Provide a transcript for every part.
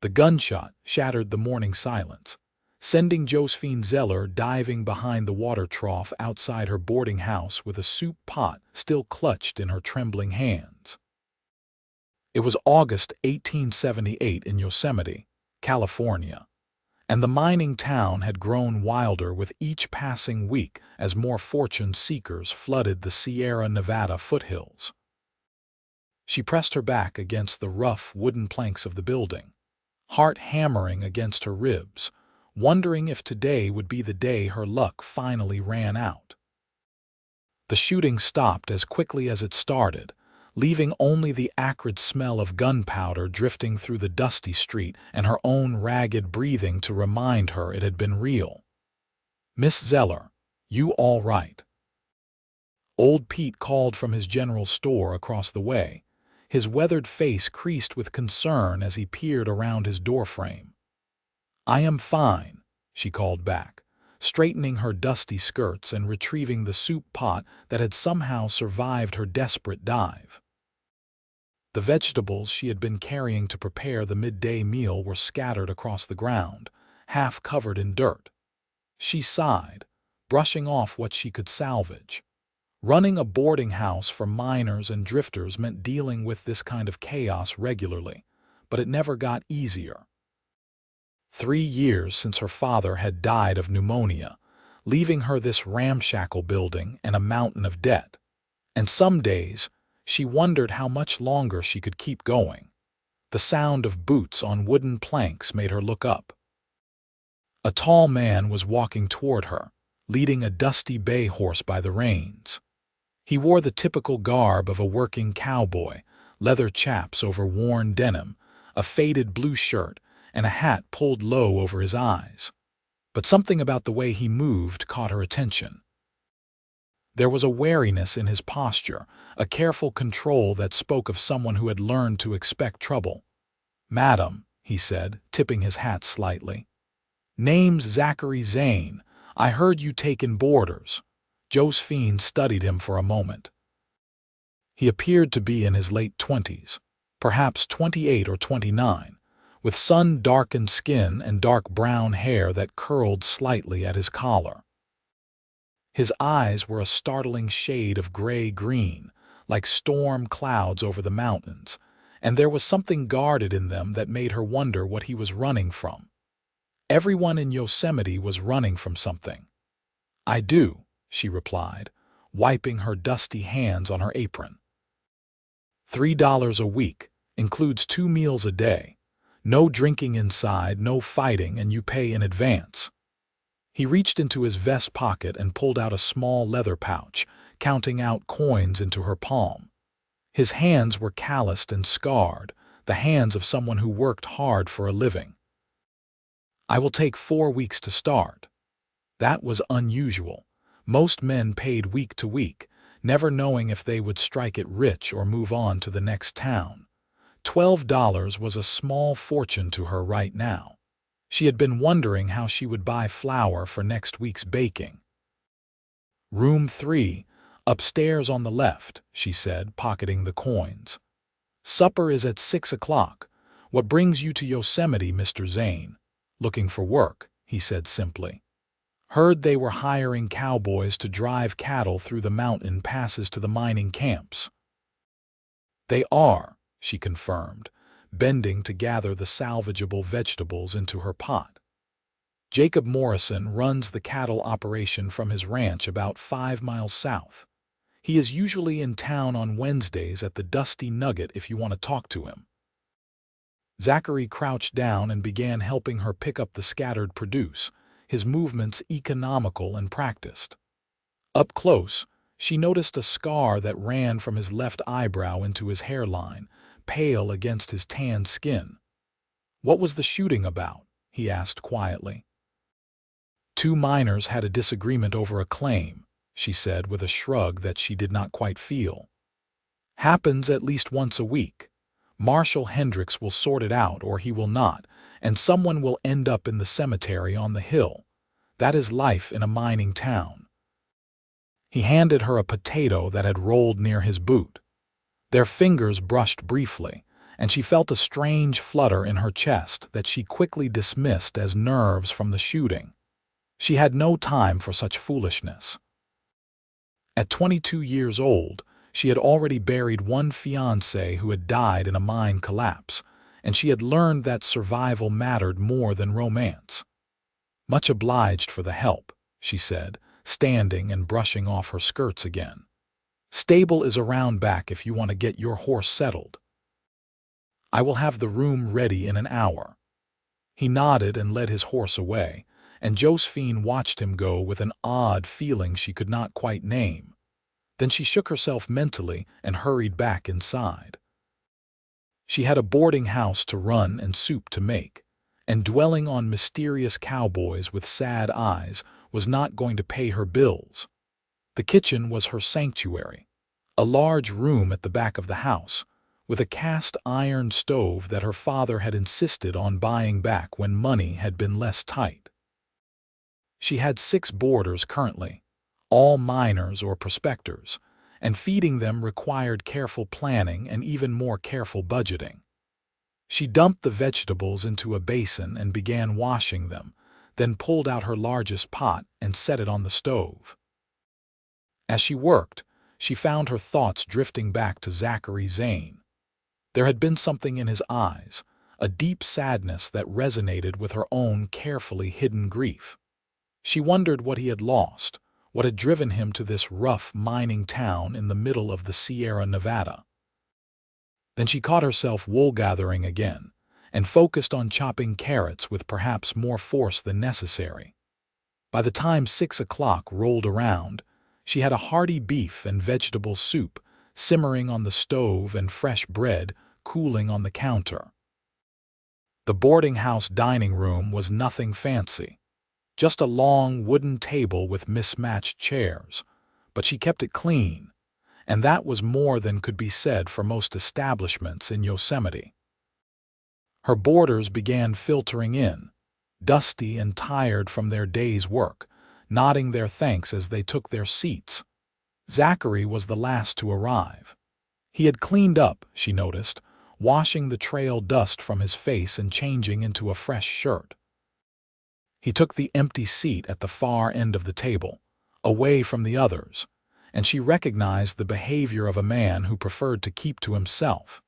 The gunshot shattered the morning silence, sending Josephine Zeller diving behind the water trough outside her boarding house with a soup pot still clutched in her trembling hands. It was August 1878 in Yosemite, California, and the mining town had grown wilder with each passing week as more fortune seekers flooded the Sierra Nevada foothills. She pressed her back against the rough wooden planks of the building, heart hammering against her ribs, wondering if today would be the day her luck finally ran out. The shooting stopped as quickly as it started, leaving only the acrid smell of gunpowder drifting through the dusty street and her own ragged breathing to remind her it had been real. "Miss Zeller, you all right?" Old Pete called from his general store across the way, his weathered face creased with concern as he peered around his doorframe. "I am fine," she called back, straightening her dusty skirts and retrieving the soup pot that had somehow survived her desperate dive. The vegetables she had been carrying to prepare the midday meal were scattered across the ground, half covered in dirt. She sighed, brushing off what she could salvage. Running a boarding house for miners and drifters meant dealing with this kind of chaos regularly, but it never got easier. 3 years since her father had died of pneumonia, leaving her this ramshackle building and a mountain of debt. And some days, she wondered how much longer she could keep going. The sound of boots on wooden planks made her look up. A tall man was walking toward her, leading a dusty bay horse by the reins. He wore the typical garb of a working cowboy, leather chaps over worn denim, a faded blue shirt, and a hat pulled low over his eyes. But something about the way he moved caught her attention. There was a wariness in his posture, a careful control that spoke of someone who had learned to expect trouble. "Madam," he said, tipping his hat slightly. "Name's Zachary Zane. I heard you takin' boarders." Josephine studied him for a moment. He appeared to be in his late 20s, perhaps 28 or 29, with sun-darkened skin and dark brown hair that curled slightly at his collar. His eyes were a startling shade of gray-green, like storm clouds over the mountains, and there was something guarded in them that made her wonder what he was running from. Everyone in Yosemite was running from something. "I do," she replied, wiping her dusty hands on her apron. $3 a week, includes 2 meals a day. No drinking inside, no fighting, and you pay in advance." He reached into his vest pocket and pulled out a small leather pouch, counting out coins into her palm. His hands were calloused and scarred, the hands of someone who worked hard for a living. "I will take 4 weeks to start." That was unusual. Most men paid week to week, never knowing if they would strike it rich or move on to the next town. $12 was a small fortune to her right now. She had been wondering how she would buy flour for next week's baking. "Room 3, upstairs on the left," she said, pocketing the coins. "Supper is at 6 o'clock. What brings you to Yosemite, Mr. Zane?" "Looking for work," he said simply. "Heard they were hiring cowboys to drive cattle through the mountain passes to the mining camps." "They are," she confirmed, bending to gather the salvageable vegetables into her pot. "Jacob Morrison runs the cattle operation from his ranch about 5 miles south. He is usually in town on Wednesdays at the Dusty Nugget if you want to talk to him." Zachary crouched down and began helping her pick up the scattered produce, his movements economical and practiced. Up close, she noticed a scar that ran from his left eyebrow into his hairline, pale against his tanned skin. "What was the shooting about?" he asked quietly. "2 miners had a disagreement over a claim," she said with a shrug that she did not quite feel. "Happens at least once a week. Marshal Hendricks will sort it out or he will not, and someone will end up in the cemetery on the hill. That is life in a mining town." He handed her a potato that had rolled near his boot. Their fingers brushed briefly, and she felt a strange flutter in her chest that she quickly dismissed as nerves from the shooting. She had no time for such foolishness. At 22 years old, she had already buried one fiancé who had died in a mine collapse, and she had learned that survival mattered more than romance. "Much obliged for the help," she said, standing and brushing off her skirts again. "Stable is around back if you want to get your horse settled. I will have the room ready in an hour." He nodded and led his horse away, and Josephine watched him go with an odd feeling she could not quite name. Then she shook herself mentally and hurried back inside. She had a boarding house to run and soup to make, and dwelling on mysterious cowboys with sad eyes was not going to pay her bills. The kitchen was her sanctuary, a large room at the back of the house, with a cast-iron stove that her father had insisted on buying back when money had been less tight. She had 6 boarders currently, all miners or prospectors, and feeding them required careful planning and even more careful budgeting. She dumped the vegetables into a basin and began washing them, then pulled out her largest pot and set it on the stove. As she worked, she found her thoughts drifting back to Zachary Zane. There had been something in his eyes, a deep sadness that resonated with her own carefully hidden grief. She wondered what he had lost, what had driven him to this rough mining town in the middle of the Sierra Nevada. Then she caught herself wool-gathering again, and focused on chopping carrots with perhaps more force than necessary. By the time 6 o'clock rolled around, she had a hearty beef and vegetable soup simmering on the stove and fresh bread cooling on the counter. The boarding house dining room was nothing fancy, just a long wooden table with mismatched chairs, but she kept it clean, and that was more than could be said for most establishments in Yosemite. Her boarders began filtering in, dusty and tired from their day's work, nodding their thanks as they took their seats. Zachary was the last to arrive. He had cleaned up, she noticed, washing the trail dust from his face and changing into a fresh shirt. He took the empty seat at the far end of the table, away from the others, and she recognized the behavior of a man who preferred to keep to himself.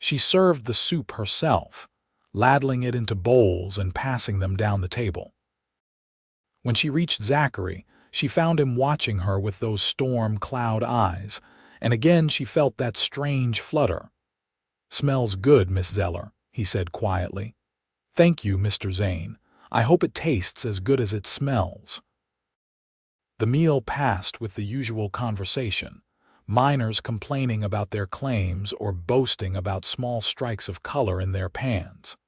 She served the soup herself, ladling it into bowls and passing them down the table. When she reached Zachary, she found him watching her with those storm cloud eyes, and again she felt that strange flutter. "Smells good, Miss Zeller," he said quietly. "Thank you, Mr. Zane. I hope it tastes as good as it smells." The meal passed with the usual conversation, miners complaining about their claims or boasting about small strikes of color in their pans.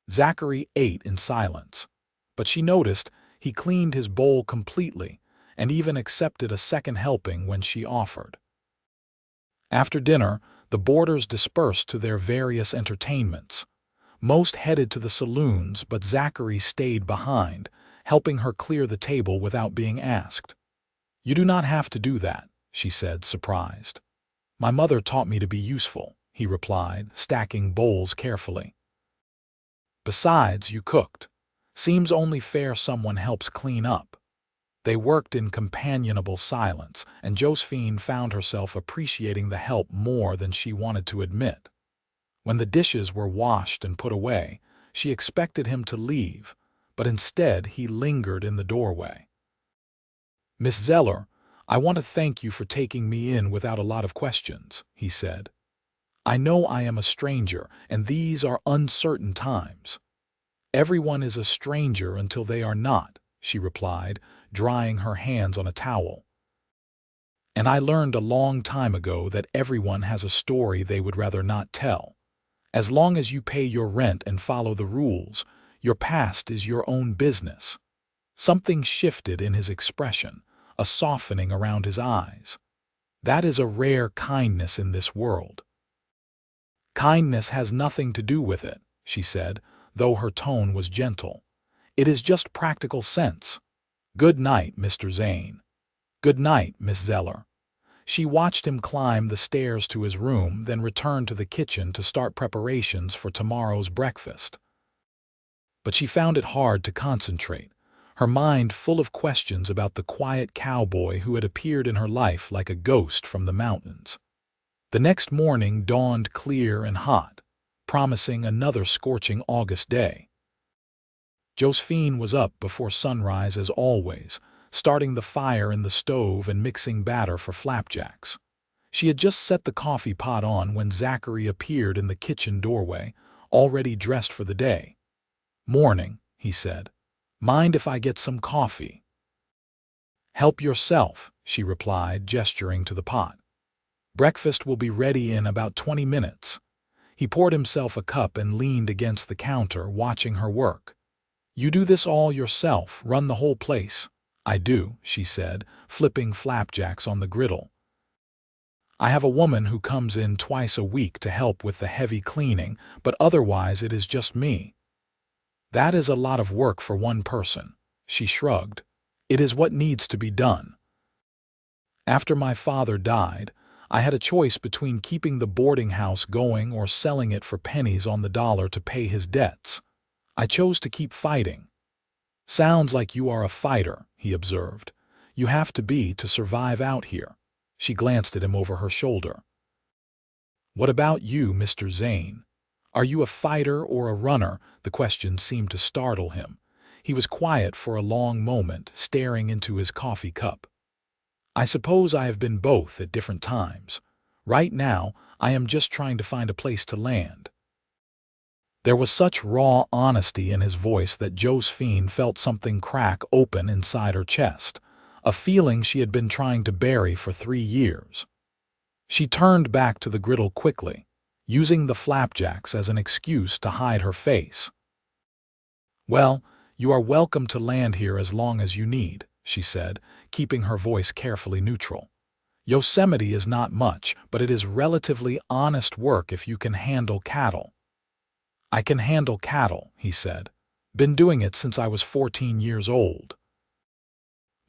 Zachary ate in silence, but she noticed he cleaned his bowl completely and even accepted a second helping when she offered. After dinner, the boarders dispersed to their various entertainments. Most headed to the saloons, but Zachary stayed behind, helping her clear the table without being asked. "You do not have to do that," she said, surprised. "My mother taught me to be useful," he replied, stacking bowls carefully. "Besides, you cooked. Seems only fair someone helps clean up." They worked in companionable silence, and Josephine found herself appreciating the help more than she wanted to admit. When the dishes were washed and put away, she expected him to leave, but instead he lingered in the doorway. "Miss Zeller, I want to thank you for taking me in without a lot of questions," he said. "I know I am a stranger, and these are uncertain times." "Everyone is a stranger until they are not," she replied, drying her hands on a towel. "And I learned a long time ago that everyone has a story they would rather not tell. As long as you pay your rent and follow the rules, your past is your own business." Something shifted in his expression, a softening around his eyes. "That is a rare kindness in this world." "Kindness has nothing to do with it," she said, though her tone was gentle. "It is just practical sense. Good night, Mr. Zane." "Good night, Miss Zeller." She watched him climb the stairs to his room, then return to the kitchen to start preparations for tomorrow's breakfast. But she found it hard to concentrate, her mind full of questions about the quiet cowboy who had appeared in her life like a ghost from the mountains. The next morning dawned clear and hot, promising another scorching August day. Josephine was up before sunrise as always, starting the fire in the stove and mixing batter for flapjacks. She had just set the coffee pot on when Zachary appeared in the kitchen doorway, already dressed for the day. "Morning," he said. "Mind if I get some coffee?" "Help yourself," she replied, gesturing to the pot. "Breakfast will be ready in about 20 minutes. He poured himself a cup and leaned against the counter, watching her work. "You do this all yourself, run the whole place?" "I do," she said, flipping flapjacks on the griddle. "I have a woman who comes in twice a week to help with the heavy cleaning, but otherwise it is just me." "That is a lot of work for one person," she shrugged. "It is what needs to be done. After my father died, I had a choice between keeping the boarding house going or selling it for pennies on the dollar to pay his debts. I chose to keep fighting." "Sounds like you are a fighter," he observed. "You have to be to survive out here." She glanced at him over her shoulder. "What about you, Mr. Zane? Are you a fighter or a runner?" The question seemed to startle him. He was quiet for a long moment, staring into his coffee cup. "I suppose I have been both at different times. Right now, I am just trying to find a place to land." There was such raw honesty in his voice that Josephine felt something crack open inside her chest, a feeling she had been trying to bury for 3 years. She turned back to the griddle quickly, using the flapjacks as an excuse to hide her face. "Well, you are welcome to land here as long as you need," she said, keeping her voice carefully neutral. "Yosemite is not much, but it is relatively honest work if you can handle cattle." "I can handle cattle," he said. "Been doing it since I was 14 years old.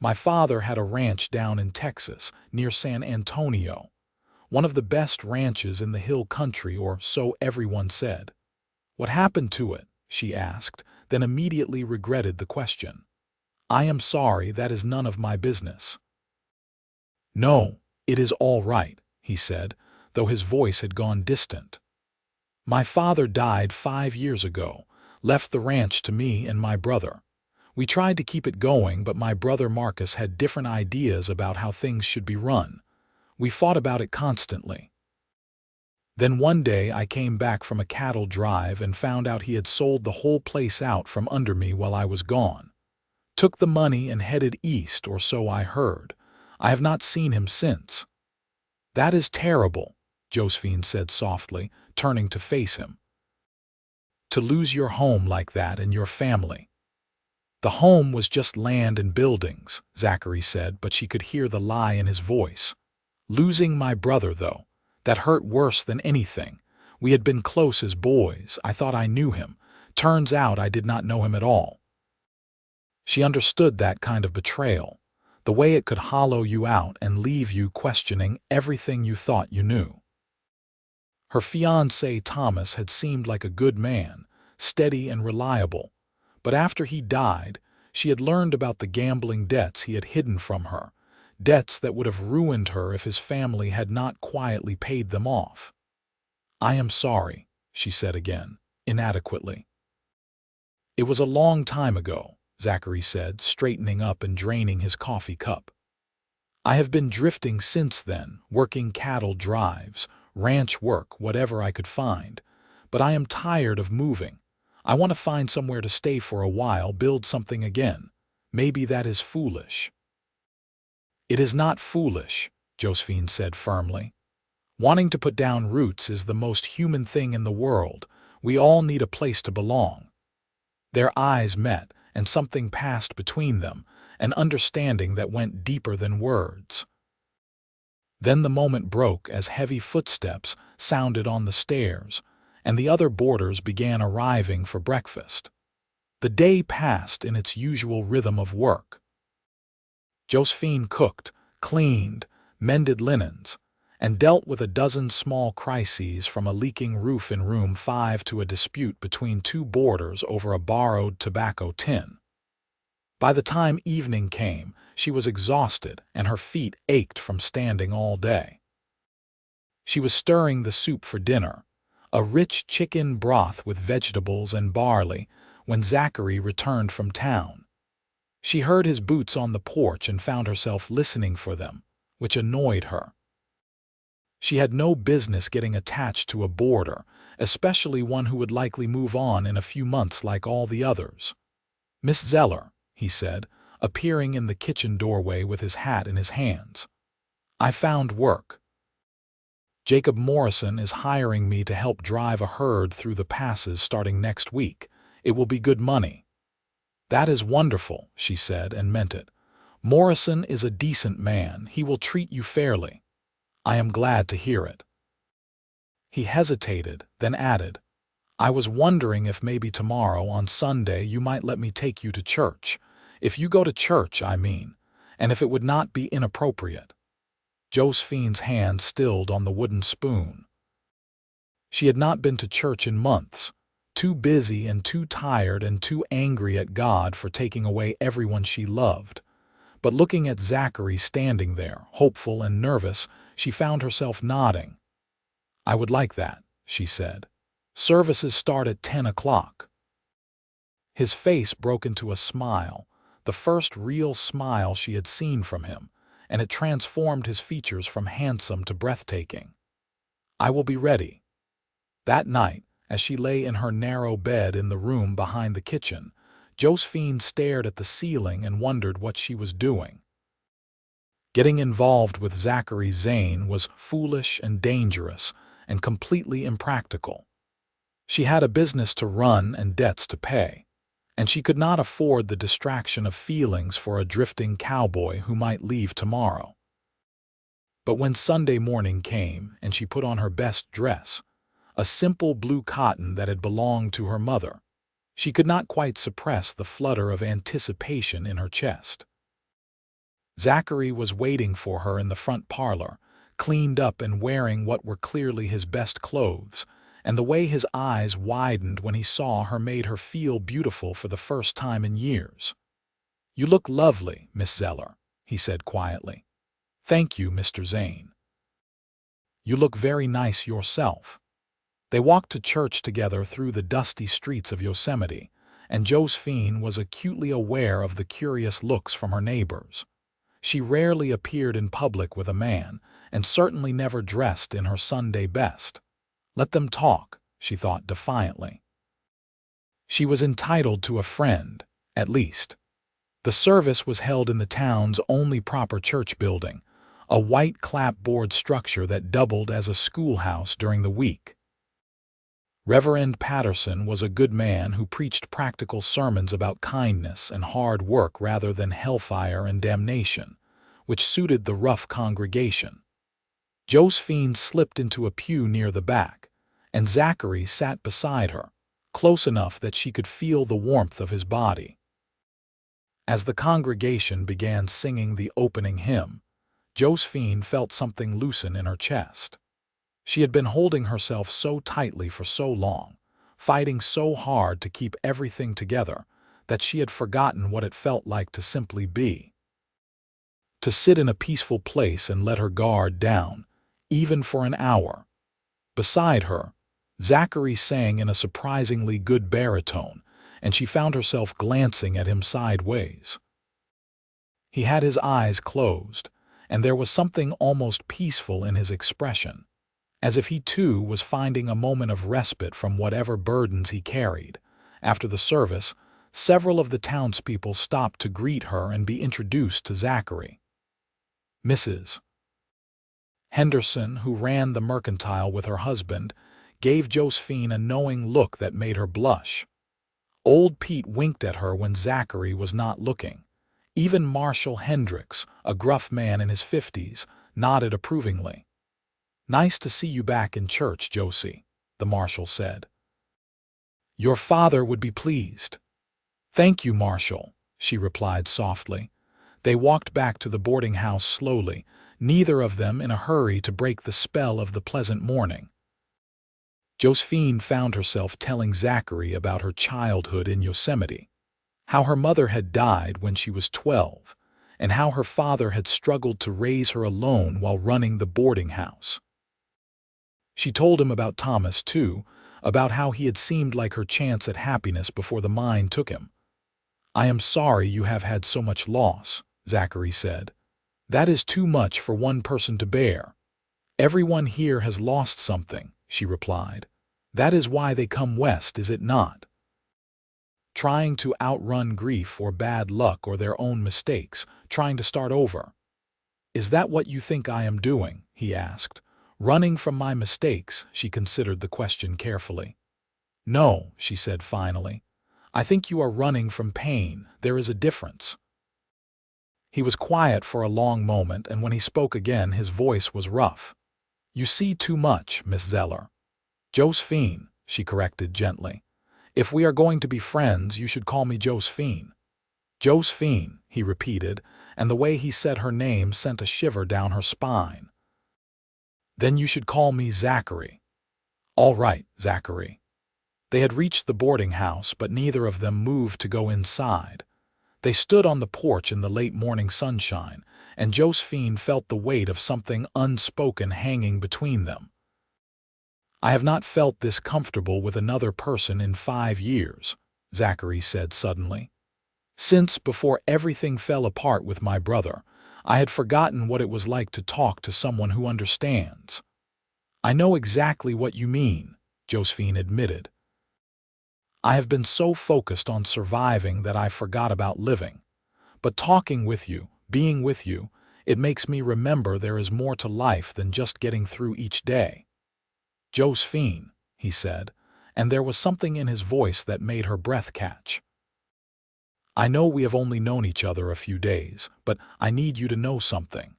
My father had a ranch down in Texas, near San Antonio. One of the best ranches in the hill country, or so everyone said." "What happened to it?" she asked, then immediately regretted the question. "I am sorry, that is none of my business." "No, it is all right," he said, though his voice had gone distant. "My father died 5 years ago, left the ranch to me and my brother. We tried to keep it going, but my brother Marcus had different ideas about how things should be run. We fought about it constantly. Then one day I came back from a cattle drive and found out he had sold the whole place out from under me while I was gone. Took the money and headed east, or so I heard. I have not seen him since." "That is terrible," Josephine said softly, turning to face him. "To lose your home like that and your family." "The home was just land and buildings," Zachary said, but she could hear the lie in his voice. "Losing my brother, though, that hurt worse than anything. We had been close as boys. I thought I knew him. Turns out I did not know him at all." She understood that kind of betrayal, the way it could hollow you out and leave you questioning everything you thought you knew. Her fiancé Thomas had seemed like a good man, steady and reliable, but after he died, she had learned about the gambling debts he had hidden from her, debts that would have ruined her if his family had not quietly paid them off. "I am sorry," she said again, inadequately. "It was a long time ago," Zachary said, straightening up and draining his coffee cup. "I have been drifting since then, working cattle drives, ranch work, whatever I could find. But I am tired of moving. I want to find somewhere to stay for a while, build something again. Maybe that is foolish." "It is not foolish," Josephine said firmly. "Wanting to put down roots is the most human thing in the world. We all need a place to belong." Their eyes met, and something passed between them, an understanding that went deeper than words. Then the moment broke as heavy footsteps sounded on the stairs, and the other boarders began arriving for breakfast. The day passed in its usual rhythm of work. Josephine cooked, cleaned, mended linens, and dealt with a dozen small crises from a leaking roof in room 5 to a dispute between two boarders over a borrowed tobacco tin. By the time evening came, she was exhausted and her feet ached from standing all day. She was stirring the soup for dinner, a rich chicken broth with vegetables and barley, when Zachary returned from town. She heard his boots on the porch and found herself listening for them, which annoyed her. She had no business getting attached to a boarder, especially one who would likely move on in a few months like all the others. "Miss Zeller," he said, appearing in the kitchen doorway with his hat in his hands. "I found work. Jacob Morrison is hiring me to help drive a herd through the passes starting next week. It will be good money." "That is wonderful," she said, and meant it. "Morrison is a decent man. He will treat you fairly. I am glad to hear it." He hesitated, then added, "I was wondering if maybe tomorrow, on Sunday, you might let me take you to church. If you go to church, I mean, and if it would not be inappropriate." Josephine's hand stilled on the wooden spoon. She had not been to church in months, too busy and too tired and too angry at God for taking away everyone she loved. But looking at Zachary standing there, hopeful and nervous, she found herself nodding. "I would like that," she said. "Services start at 10 o'clock. His face broke into a smile, the first real smile she had seen from him, and it transformed his features from handsome to breathtaking. "I will be ready." That night, as she lay in her narrow bed in the room behind the kitchen, Josephine stared at the ceiling and wondered what she was doing. Getting involved with Zachary Zane was foolish and dangerous and completely impractical. She had a business to run and debts to pay, and she could not afford the distraction of feelings for a drifting cowboy who might leave tomorrow. But when Sunday morning came and she put on her best dress, a simple blue cotton that had belonged to her mother, she could not quite suppress the flutter of anticipation in her chest. Zachary was waiting for her in the front parlor, cleaned up and wearing what were clearly his best clothes, and the way his eyes widened when he saw her made her feel beautiful for the first time in years. "You look lovely, Miss Zeller," he said quietly. "Thank you, Mr. Zane. You look very nice yourself." They walked to church together through the dusty streets of Yosemite, and Josephine was acutely aware of the curious looks from her neighbors. She rarely appeared in public with a man, and certainly never dressed in her Sunday best. Let them talk, she thought defiantly. She was entitled to a friend, at least. The service was held in the town's only proper church building, a white clapboard structure that doubled as a schoolhouse during the week. Reverend Patterson was a good man who preached practical sermons about kindness and hard work rather than hellfire and damnation, which suited the rough congregation. Josephine slipped into a pew near the back, and Zachary sat beside her, close enough that she could feel the warmth of his body. As the congregation began singing the opening hymn, Josephine felt something loosen in her chest. She had been holding herself so tightly for so long, fighting so hard to keep everything together, that she had forgotten what it felt like to simply be. To sit in a peaceful place and let her guard down, even for an hour. Beside her, Zachary sang in a surprisingly good baritone, and she found herself glancing at him sideways. He had his eyes closed, and there was something almost peaceful in his expression, as if he too was finding a moment of respite from whatever burdens he carried. After the service, several of the townspeople stopped to greet her and be introduced to Zachary. Mrs. Henderson, who ran the mercantile with her husband, gave Josephine a knowing look that made her blush. Old Pete winked at her when Zachary was not looking. Even Marshal Hendricks, a gruff man in his 50s, nodded approvingly. "Nice to see you back in church, Josie," the marshal said. "Your father would be pleased." "Thank you, Marshal," she replied softly. They walked back to the boarding house slowly, neither of them in a hurry to break the spell of the pleasant morning. Josephine found herself telling Zachary about her childhood in Yosemite, how her mother had died when she was 12, and how her father had struggled to raise her alone while running the boarding house. She told him about Thomas, too, about how he had seemed like her chance at happiness before the mine took him. "I am sorry you have had so much loss," Zachary said. "That is too much for one person to bear." "Everyone here has lost something," she replied. "That is why they come west, is it not? Trying to outrun grief or bad luck or their own mistakes, trying to start over." "Is that what you think I am doing?" he asked. "Running from my mistakes?" She considered the question carefully. "No," she said finally. "I think you are running from pain. There is a difference." He was quiet for a long moment, and when he spoke again, his voice was rough. "You see too much, Miss Zeller." "Josephine," she corrected gently. "If we are going to be friends, you should call me Josephine." "Josephine," he repeated, and the way he said her name sent a shiver down her spine. "Then you should call me Zachary." "All right, Zachary." They had reached the boarding house, but neither of them moved to go inside. They stood on the porch in the late morning sunshine, and Josephine felt the weight of something unspoken hanging between them. "I have not felt this comfortable with another person in 5 years," Zachary said suddenly. "Since, before everything fell apart with my brother, I had forgotten what it was like to talk to someone who understands." "I know exactly what you mean," Josephine admitted. "I have been so focused on surviving that I forgot about living. But talking with you, being with you, it makes me remember there is more to life than just getting through each day." "Josephine," he said, and there was something in his voice that made her breath catch. "I know we have only known each other a few days, but I need you to know something.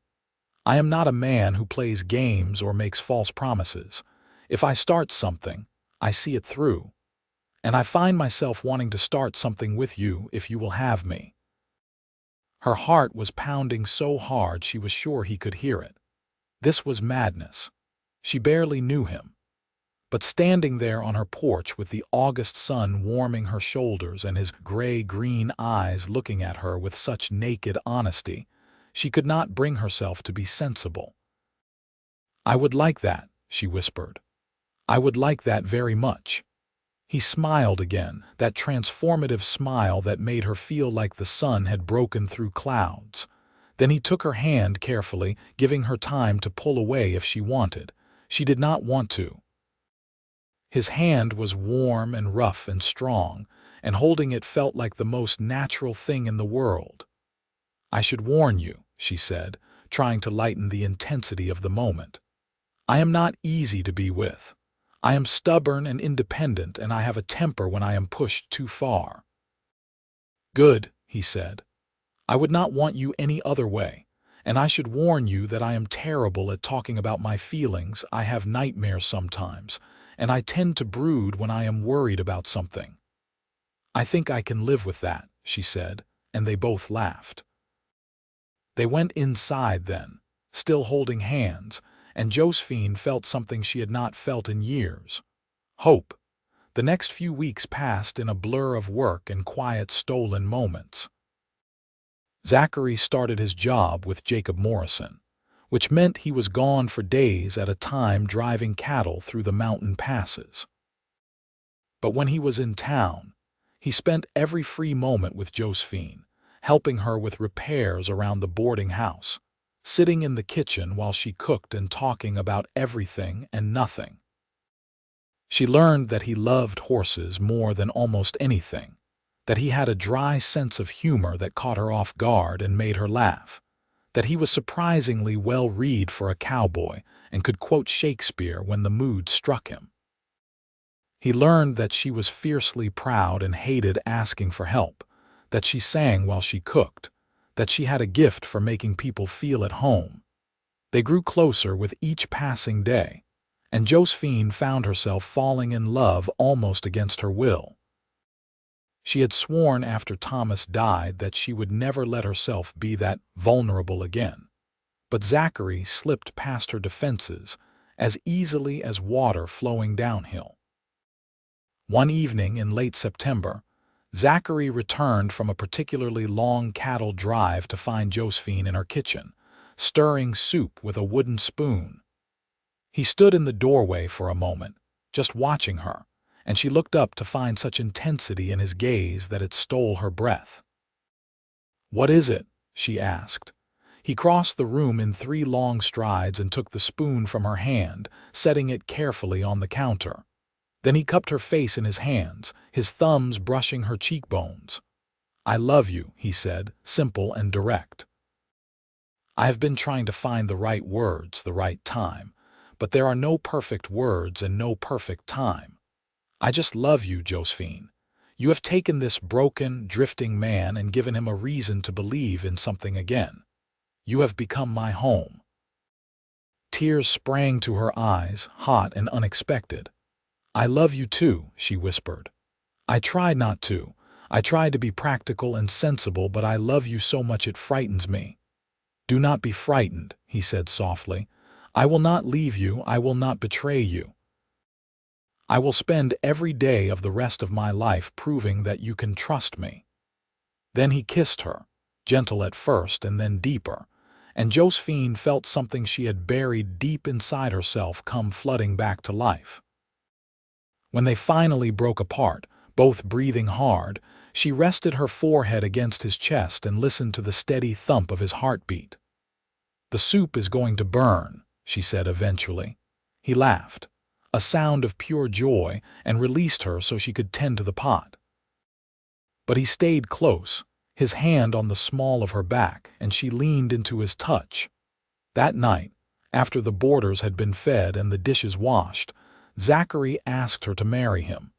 I am not a man who plays games or makes false promises. If I start something, I see it through. And I find myself wanting to start something with you if you will have me." Her heart was pounding so hard she was sure he could hear it. This was madness. She barely knew him. But standing there on her porch with the August sun warming her shoulders and his gray-green eyes looking at her with such naked honesty, she could not bring herself to be sensible. "I would like that," she whispered. "I would like that very much." He smiled again, that transformative smile that made her feel like the sun had broken through clouds. Then he took her hand carefully, giving her time to pull away if she wanted. She did not want to. His hand was warm and rough and strong, and holding it felt like the most natural thing in the world. "I should warn you," she said, trying to lighten the intensity of the moment. "I am not easy to be with. I am stubborn and independent, and I have a temper when I am pushed too far." "Good," he said. "I would not want you any other way, and I should warn you that I am terrible at talking about my feelings. I have nightmares sometimes, and I tend to brood when I am worried about something." "I think I can live with that," she said, and they both laughed. They went inside then, still holding hands, and Josephine felt something she had not felt in years. Hope. The next few weeks passed in a blur of work and quiet stolen moments. Zachary started his job with Jacob Morrison, which meant he was gone for days at a time driving cattle through the mountain passes. But when he was in town, he spent every free moment with Josephine, helping her with repairs around the boarding house, sitting in the kitchen while she cooked and talking about everything and nothing. She learned that he loved horses more than almost anything, that he had a dry sense of humor that caught her off guard and made her laugh, that he was surprisingly well-read for a cowboy and could quote Shakespeare when the mood struck him. He learned that she was fiercely proud and hated asking for help, that she sang while she cooked, that she had a gift for making people feel at home. They grew closer with each passing day, and Josephine found herself falling in love almost against her will. She had sworn after Thomas died that she would never let herself be that vulnerable again. But Zachary slipped past her defenses as easily as water flowing downhill. One evening in late September, Zachary returned from a particularly long cattle drive to find Josephine in her kitchen, stirring soup with a wooden spoon. He stood in the doorway for a moment, just watching her, and she looked up to find such intensity in his gaze that it stole her breath. "What is it?" she asked. He crossed the room in 3 long strides and took the spoon from her hand, setting it carefully on the counter. Then he cupped her face in his hands, his thumbs brushing her cheekbones. "I love you," he said, simple and direct. "I have been trying to find the right words, the right time, but there are no perfect words and no perfect time. I just love you, Josephine. You have taken this broken, drifting man and given him a reason to believe in something again. You have become my home." Tears sprang to her eyes, hot and unexpected. "I love you too," she whispered. "I tried not to. I tried to be practical and sensible, but I love you so much it frightens me." "Do not be frightened," he said softly. "I will not leave you. I will not betray you. I will spend every day of the rest of my life proving that you can trust me." Then he kissed her, gentle at first and then deeper, and Josephine felt something she had buried deep inside herself come flooding back to life. When they finally broke apart, both breathing hard, she rested her forehead against his chest and listened to the steady thump of his heartbeat. "The soup is going to burn," she said eventually. He laughed, a sound of pure joy, and released her so she could tend to the pot. But he stayed close, his hand on the small of her back, and she leaned into his touch. That night, after the boarders had been fed and the dishes washed, Zachary asked her to marry him.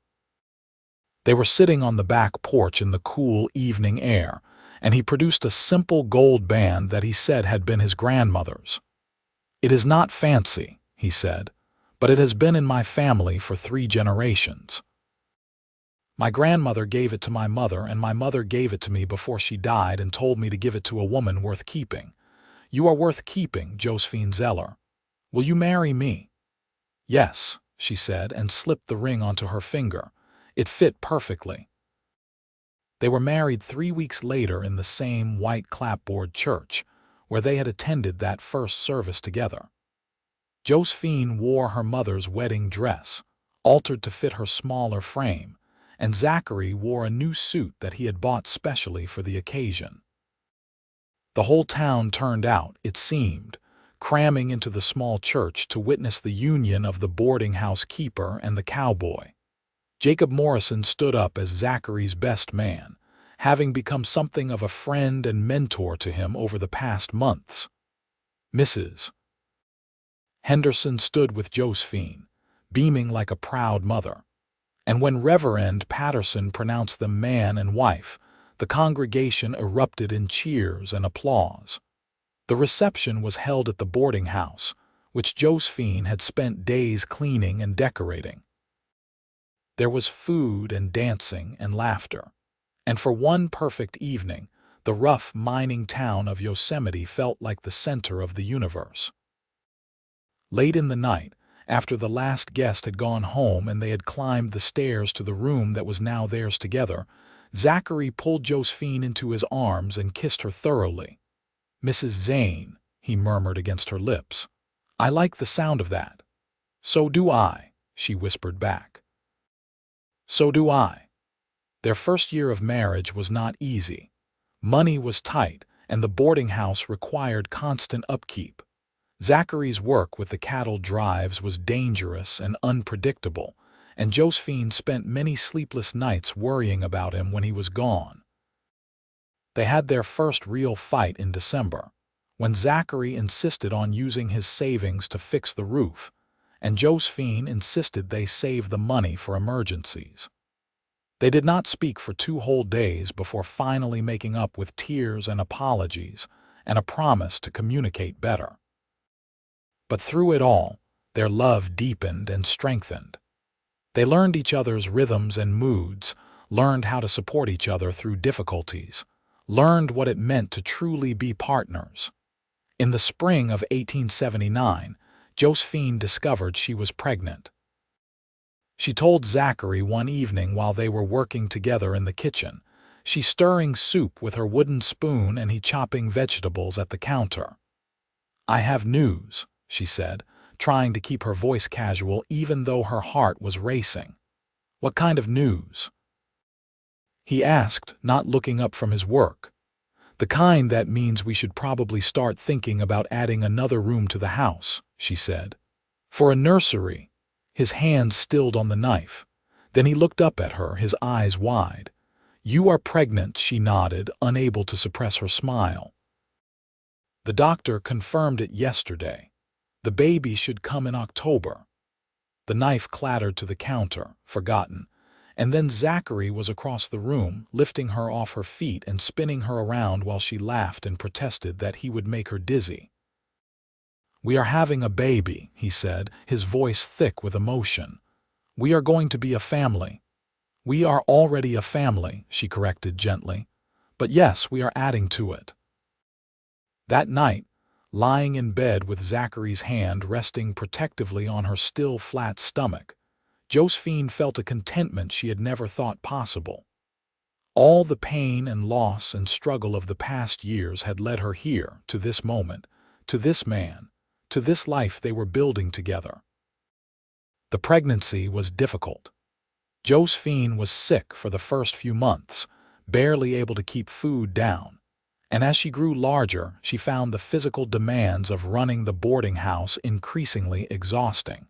They were sitting on the back porch in the cool evening air, and he produced a simple gold band that he said had been his grandmother's. "It is not fancy," he said, "but it has been in my family for 3 generations. My grandmother gave it to my mother, and my mother gave it to me before she died and told me to give it to a woman worth keeping. You are worth keeping, Josephine Zeller. Will you marry me?" "Yes," she said, and slipped the ring onto her finger. It fit perfectly. They were married 3 weeks later in the same white clapboard church, where they had attended that first service together. Josephine wore her mother's wedding dress, altered to fit her smaller frame, and Zachary wore a new suit that he had bought specially for the occasion. The whole town turned out, it seemed, cramming into the small church to witness the union of the boarding house keeper and the cowboy. Jacob Morrison stood up as Zachary's best man, having become something of a friend and mentor to him over the past months. Mrs. Henderson stood with Josephine, beaming like a proud mother. And when Reverend Patterson pronounced them man and wife, the congregation erupted in cheers and applause. The reception was held at the boarding house, which Josephine had spent days cleaning and decorating. There was food and dancing and laughter, and for one perfect evening, the rough mining town of Yosemite felt like the center of the universe. Late in the night, after the last guest had gone home and they had climbed the stairs to the room that was now theirs together, Zachary pulled Josephine into his arms and kissed her thoroughly. "Mrs. Zane," he murmured against her lips. "I like the sound of that." "So do I," she whispered back. "So do I." Their first year of marriage was not easy. Money was tight, and the boarding house required constant upkeep. Zachary's work with the cattle drives was dangerous and unpredictable, and Josephine spent many sleepless nights worrying about him when he was gone. They had their first real fight in December, when Zachary insisted on using his savings to fix the roof, and Josephine insisted they save the money for emergencies. They did not speak for 2 whole days before finally making up with tears and apologies and a promise to communicate better. But through it all, their love deepened and strengthened. They learned each other's rhythms and moods, learned how to support each other through difficulties, learned what it meant to truly be partners. In the spring of 1879, Josephine discovered she was pregnant. She told Zachary one evening while they were working together in the kitchen, she stirring soup with her wooden spoon and he chopping vegetables at the counter. "I have news," she said, trying to keep her voice casual even though her heart was racing. "What kind of news?" he asked, not looking up from his work. "The kind that means we should probably start thinking about adding another room to the house," she said. "For a nursery." His hand stilled on the knife. Then he looked up at her, his eyes wide. "You are pregnant," she nodded, unable to suppress her smile. "The doctor confirmed it yesterday. The baby should come in October." The knife clattered to the counter, forgotten, and then Zachary was across the room, lifting her off her feet and spinning her around while she laughed and protested that he would make her dizzy. "We are having a baby," he said, his voice thick with emotion. "We are going to be a family." "We are already a family," she corrected gently. "But yes, we are adding to it." That night, lying in bed with Zachary's hand resting protectively on her still flat stomach, Josephine felt a contentment she had never thought possible. All the pain and loss and struggle of the past years had led her here, to this moment, to this man, to this life they were building together. The pregnancy was difficult. Josephine was sick for the first few months, barely able to keep food down, and as she grew larger, she found the physical demands of running the boarding house increasingly exhausting.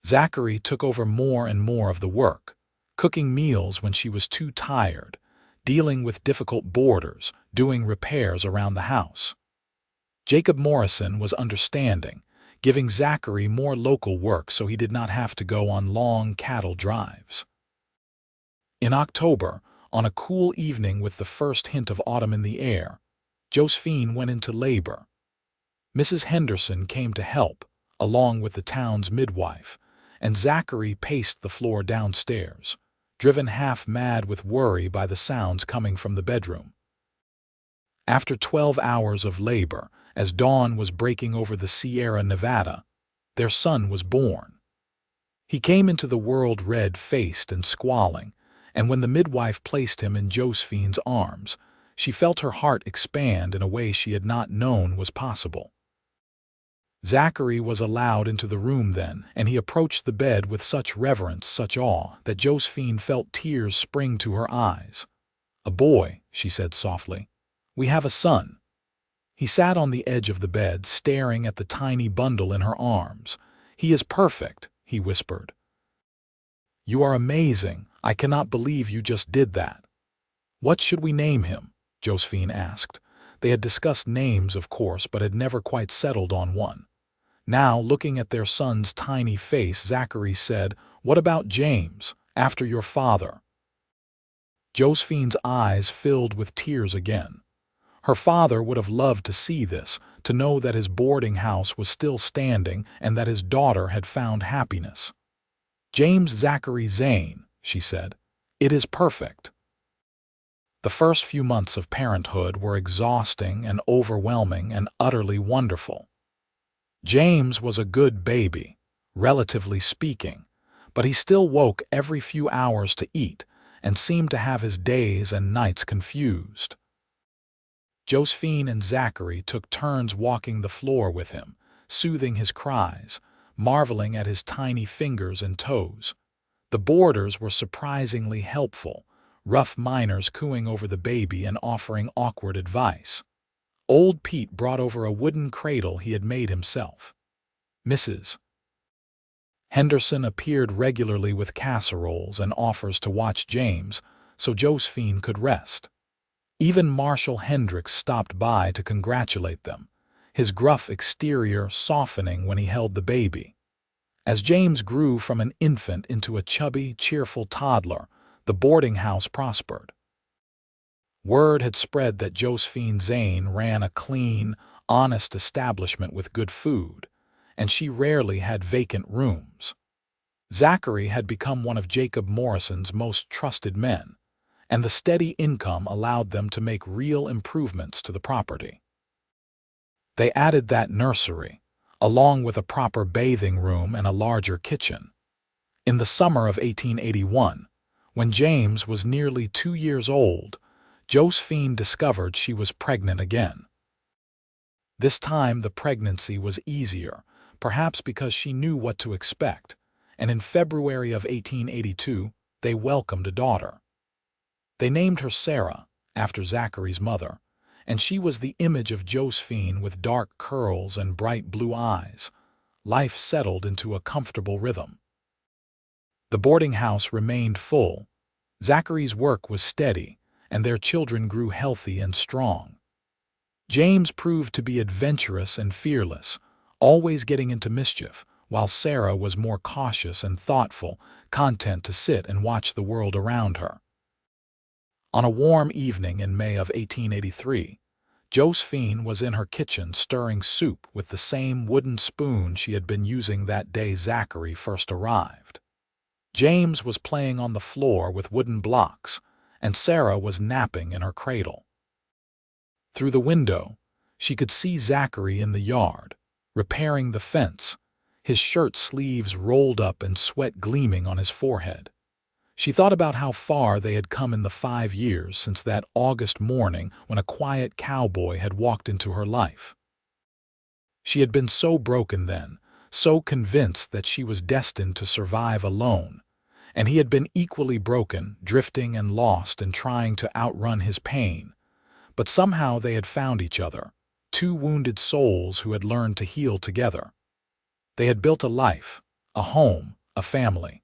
Zachary took over more and more of the work, cooking meals when she was too tired, dealing with difficult boarders, doing repairs around the house. Jacob Morrison was understanding, giving Zachary more local work so he did not have to go on long cattle drives. In October, on a cool evening with the first hint of autumn in the air, Josephine went into labor. Mrs. Henderson came to help, along with the town's midwife, and Zachary paced the floor downstairs, driven half mad with worry by the sounds coming from the bedroom. After 12 hours of labor, as dawn was breaking over the Sierra Nevada, their son was born. He came into the world red-faced and squalling, and when the midwife placed him in Josephine's arms, she felt her heart expand in a way she had not known was possible. Zachary was allowed into the room then, and he approached the bed with such reverence, such awe, that Josephine felt tears spring to her eyes. "A boy," she said softly. "We have a son." He sat on the edge of the bed, staring at the tiny bundle in her arms. "He is perfect," he whispered. "You are amazing. I cannot believe you just did that." "What should we name him?" Josephine asked. They had discussed names, of course, but had never quite settled on one. Now, looking at their son's tiny face, Zachary said, "What about James, after your father?" Josephine's eyes filled with tears again. Her father would have loved to see this, to know that his boarding house was still standing and that his daughter had found happiness. "James Zachary Zane," she said. "It is perfect." The first few months of parenthood were exhausting and overwhelming and utterly wonderful. James was a good baby, relatively speaking, but he still woke every few hours to eat and seemed to have his days and nights confused. Josephine and Zachary took turns walking the floor with him, soothing his cries, marveling at his tiny fingers and toes. The boarders were surprisingly helpful, rough miners cooing over the baby and offering awkward advice. Old Pete brought over a wooden cradle he had made himself. Mrs. Henderson appeared regularly with casseroles and offers to watch James so Josephine could rest. Even Marshal Hendricks stopped by to congratulate them, his gruff exterior softening when he held the baby. As James grew from an infant into a chubby, cheerful toddler, the boarding house prospered. Word had spread that Josephine Zane ran a clean, honest establishment with good food, and she rarely had vacant rooms. Zachary had become one of Jacob Morrison's most trusted men, and the steady income allowed them to make real improvements to the property. They added that nursery, along with a proper bathing room and a larger kitchen. In the summer of 1881, when James was nearly 2 years old, Josephine discovered she was pregnant again. This time the pregnancy was easier, perhaps because she knew what to expect, and in February of 1882 they welcomed a daughter. They named her Sarah, after Zachary's mother, and she was the image of Josephine with dark curls and bright blue eyes. Life settled into a comfortable rhythm. The boarding house remained full. Zachary's work was steady, and their children grew healthy and strong. James proved to be adventurous and fearless, always getting into mischief, while Sarah was more cautious and thoughtful, content to sit and watch the world around her. On a warm evening in May of 1883, Josephine was in her kitchen stirring soup with the same wooden spoon she had been using that day Zachary first arrived. James was playing on the floor with wooden blocks, and Sarah was napping in her cradle. Through the window, she could see Zachary in the yard, repairing the fence, his shirt sleeves rolled up and sweat gleaming on his forehead. She thought about how far they had come in the 5 years since that August morning when a quiet cowboy had walked into her life. She had been so broken then, so convinced that she was destined to survive alone, and he had been equally broken, drifting and lost and trying to outrun his pain. But somehow they had found each other, two wounded souls who had learned to heal together. They had built a life, a home, a family.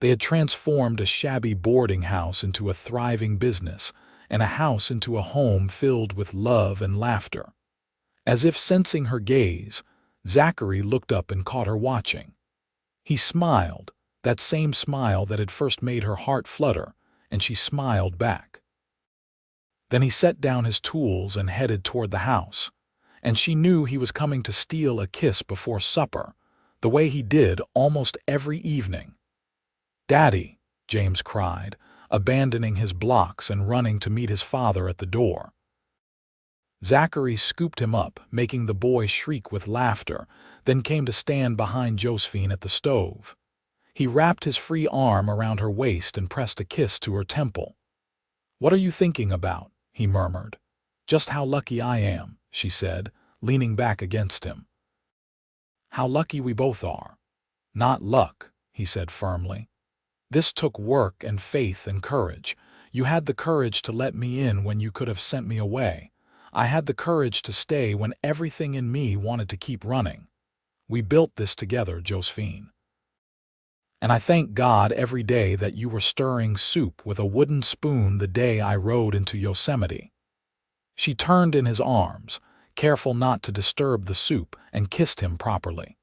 They had transformed a shabby boarding house into a thriving business, and a house into a home filled with love and laughter. As if sensing her gaze, Zachary looked up and caught her watching. He smiled, that same smile that had first made her heart flutter, and she smiled back. Then he set down his tools and headed toward the house, and she knew he was coming to steal a kiss before supper, the way he did almost every evening. "Daddy," James cried, abandoning his blocks and running to meet his father at the door. Zachary scooped him up, making the boy shriek with laughter, then came to stand behind Josephine at the stove. He wrapped his free arm around her waist and pressed a kiss to her temple. "What are you thinking about?" he murmured. "Just how lucky I am," she said, leaning back against him. "How lucky we both are." "Not luck," he said firmly. "This took work and faith and courage. You had the courage to let me in when you could have sent me away. I had the courage to stay when everything in me wanted to keep running. We built this together, Josephine. And I thank God every day that you were stirring soup with a wooden spoon the day I rode into Yosemite." She turned in his arms, careful not to disturb the soup, and kissed him properly.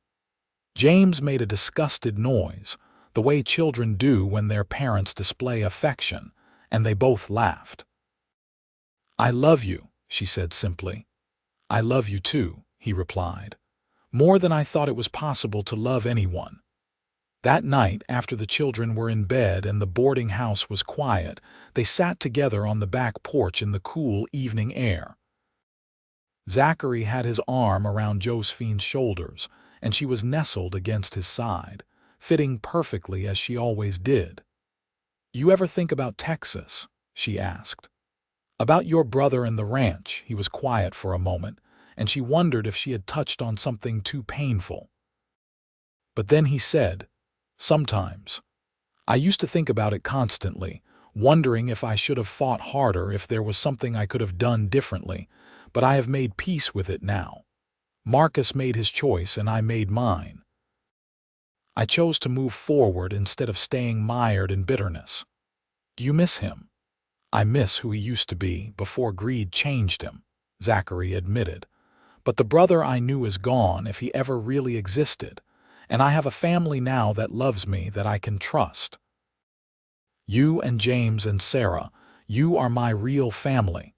James made a disgusted noise, the way children do when their parents display affection, and they both laughed. "I love you," she said simply. "I love you too," he replied. "More than I thought it was possible to love anyone." That night, after the children were in bed and the boarding house was quiet, they sat together on the back porch in the cool evening air. Zachary had his arm around Josephine's shoulders, and she was nestled against his side, fitting perfectly as she always did. "You ever think about Texas?" she asked. "About your brother and the ranch?" He was quiet for a moment, and she wondered if she had touched on something too painful. But then he said, "Sometimes. I used to think about it constantly, wondering if I should have fought harder, if there was something I could have done differently, but I have made peace with it now. Marcus made his choice and I made mine. I chose to move forward instead of staying mired in bitterness. Do you miss him?" "I miss who he used to be before greed changed him," Zachary admitted. "But the brother I knew is gone, if he ever really existed, and I have a family now that loves me, that I can trust. You and James and Sarah, you are my real family."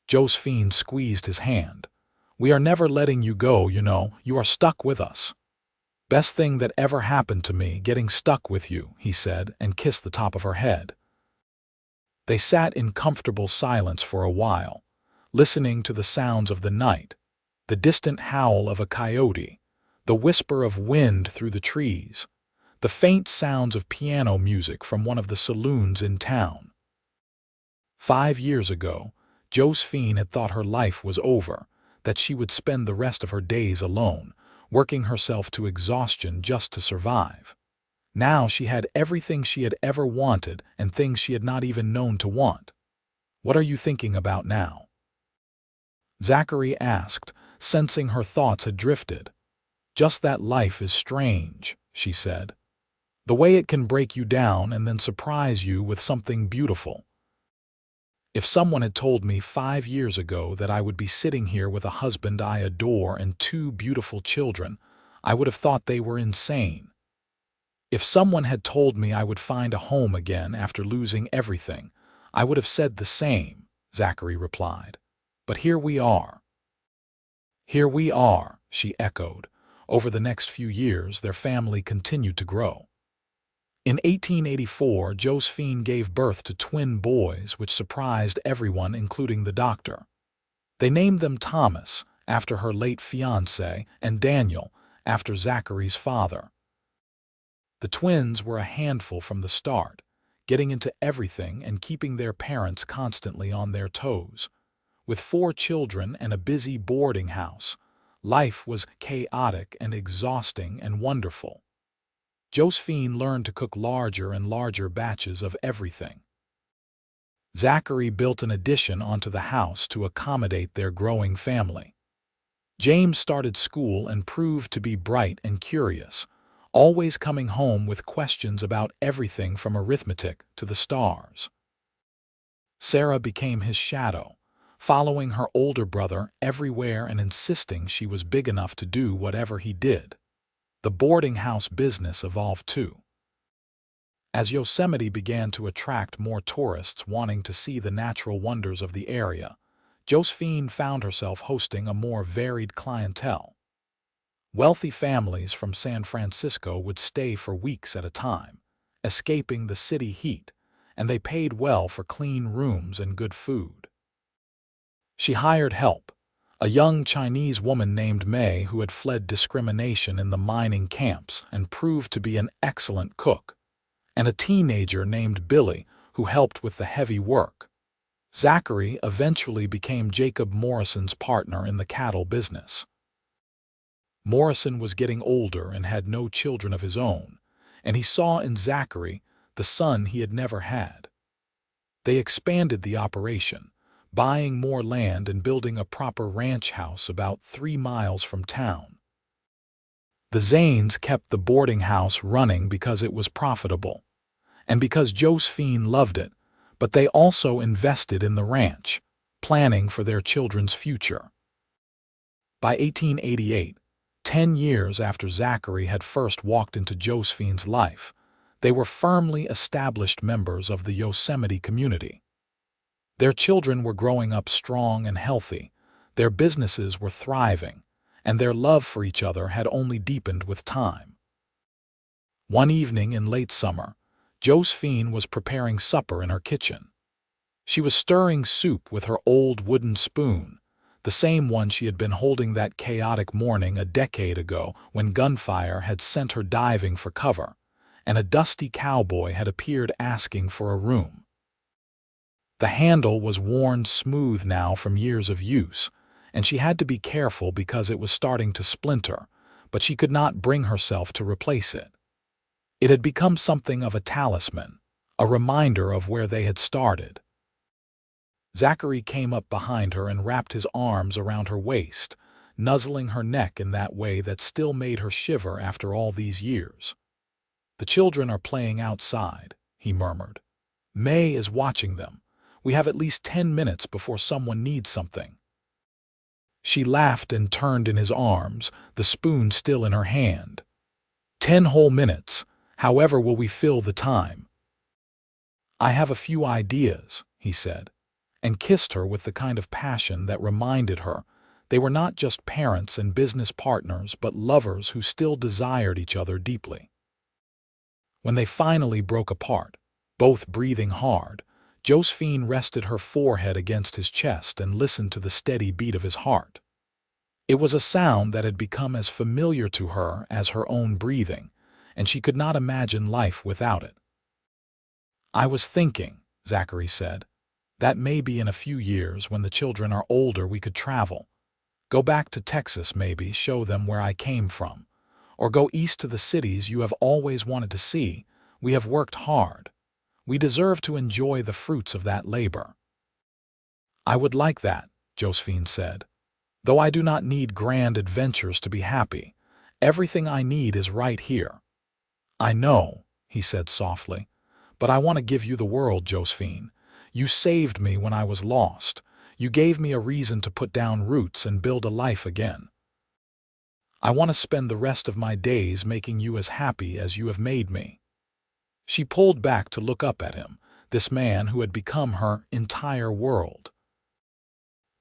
Josephine squeezed his hand. "We are never letting you go, you know. You are stuck with us." "Best thing that ever happened to me, getting stuck with you," he said, and kissed the top of her head. They sat in comfortable silence for a while, listening to the sounds of the night, the distant howl of a coyote, the whisper of wind through the trees, the faint sounds of piano music from one of the saloons in town. 5 years ago, Josephine had thought her life was over, that she would spend the rest of her days alone, working herself to exhaustion just to survive. Now she had everything she had ever wanted and things she had not even known to want. "What are you thinking about now?" Zachary asked, sensing her thoughts had drifted. "Just that life is strange," she said. "The way it can break you down and then surprise you with something beautiful. If someone had told me 5 years ago that I would be sitting here with a husband I adore and 2 beautiful children, I would have thought they were insane. If someone had told me I would find a home again after losing everything, I would have said the same," Zachary replied. "But here we are." "Here we are," she echoed. Over the next few years, their family continued to grow. In 1884, Josephine gave birth to twin boys, which surprised everyone, including the doctor. They named them Thomas, after her late fiancé, and Daniel, after Zachary's father. The twins were a handful from the start, getting into everything and keeping their parents constantly on their toes. With 4 children and a busy boarding house, life was chaotic and exhausting and wonderful. Josephine learned to cook larger and larger batches of everything. Zachary built an addition onto the house to accommodate their growing family. James started school and proved to be bright and curious, always coming home with questions about everything from arithmetic to the stars. Sarah became his shadow, following her older brother everywhere and insisting she was big enough to do whatever he did. The boarding house business evolved too. As Yosemite began to attract more tourists wanting to see the natural wonders of the area, Josephine found herself hosting a more varied clientele. Wealthy families from San Francisco would stay for weeks at a time, escaping the city heat, and they paid well for clean rooms and good food. She hired help, a young Chinese woman named May who had fled discrimination in the mining camps and proved to be an excellent cook, and a teenager named Billy who helped with the heavy work. Zachary eventually became Jacob Morrison's partner in the cattle business. Morrison was getting older and had no children of his own, and he saw in Zachary the son he had never had. They expanded the operation, buying more land and building a proper ranch house about 3 miles from town. The Zanes kept the boarding house running because it was profitable, and because Josephine loved it, but they also invested in the ranch, planning for their children's future. By 1888, 10 years after Zachary had first walked into Josephine's life, they were firmly established members of the Yosemite community. Their children were growing up strong and healthy, their businesses were thriving, and their love for each other had only deepened with time. One evening in late summer, Josephine was preparing supper in her kitchen. She was stirring soup with her old wooden spoon, the same one she had been holding that chaotic morning a decade ago when gunfire had sent her diving for cover, and a dusty cowboy had appeared asking for a room. The handle was worn smooth now from years of use, and she had to be careful because it was starting to splinter, but she could not bring herself to replace it. It had become something of a talisman, a reminder of where they had started. Zachary came up behind her and wrapped his arms around her waist, nuzzling her neck in that way that still made her shiver after all these years. "The children are playing outside," he murmured. "May is watching them. We have at least 10 minutes before someone needs something." She laughed and turned in his arms, the spoon still in her hand. 10 whole minutes. However will we fill the time?" "I have a few ideas," he said, and kissed her with the kind of passion that reminded her they were not just parents and business partners but lovers who still desired each other deeply. When they finally broke apart, both breathing hard, Josephine rested her forehead against his chest and listened to the steady beat of his heart. It was a sound that had become as familiar to her as her own breathing, and she could not imagine life without it. "I was thinking," Zachary said, "that maybe in a few years, when the children are older, we could travel. Go back to Texas maybe, show them where I came from. Or go east to the cities you have always wanted to see. We have worked hard. We deserve to enjoy the fruits of that labor." "I would like that," Josephine said. "Though I do not need grand adventures to be happy. Everything I need is right here." "I know," he said softly, "but I want to give you the world, Josephine. You saved me when I was lost. You gave me a reason to put down roots and build a life again. I want to spend the rest of my days making you as happy as you have made me." She pulled back to look up at him, this man who had become her entire world.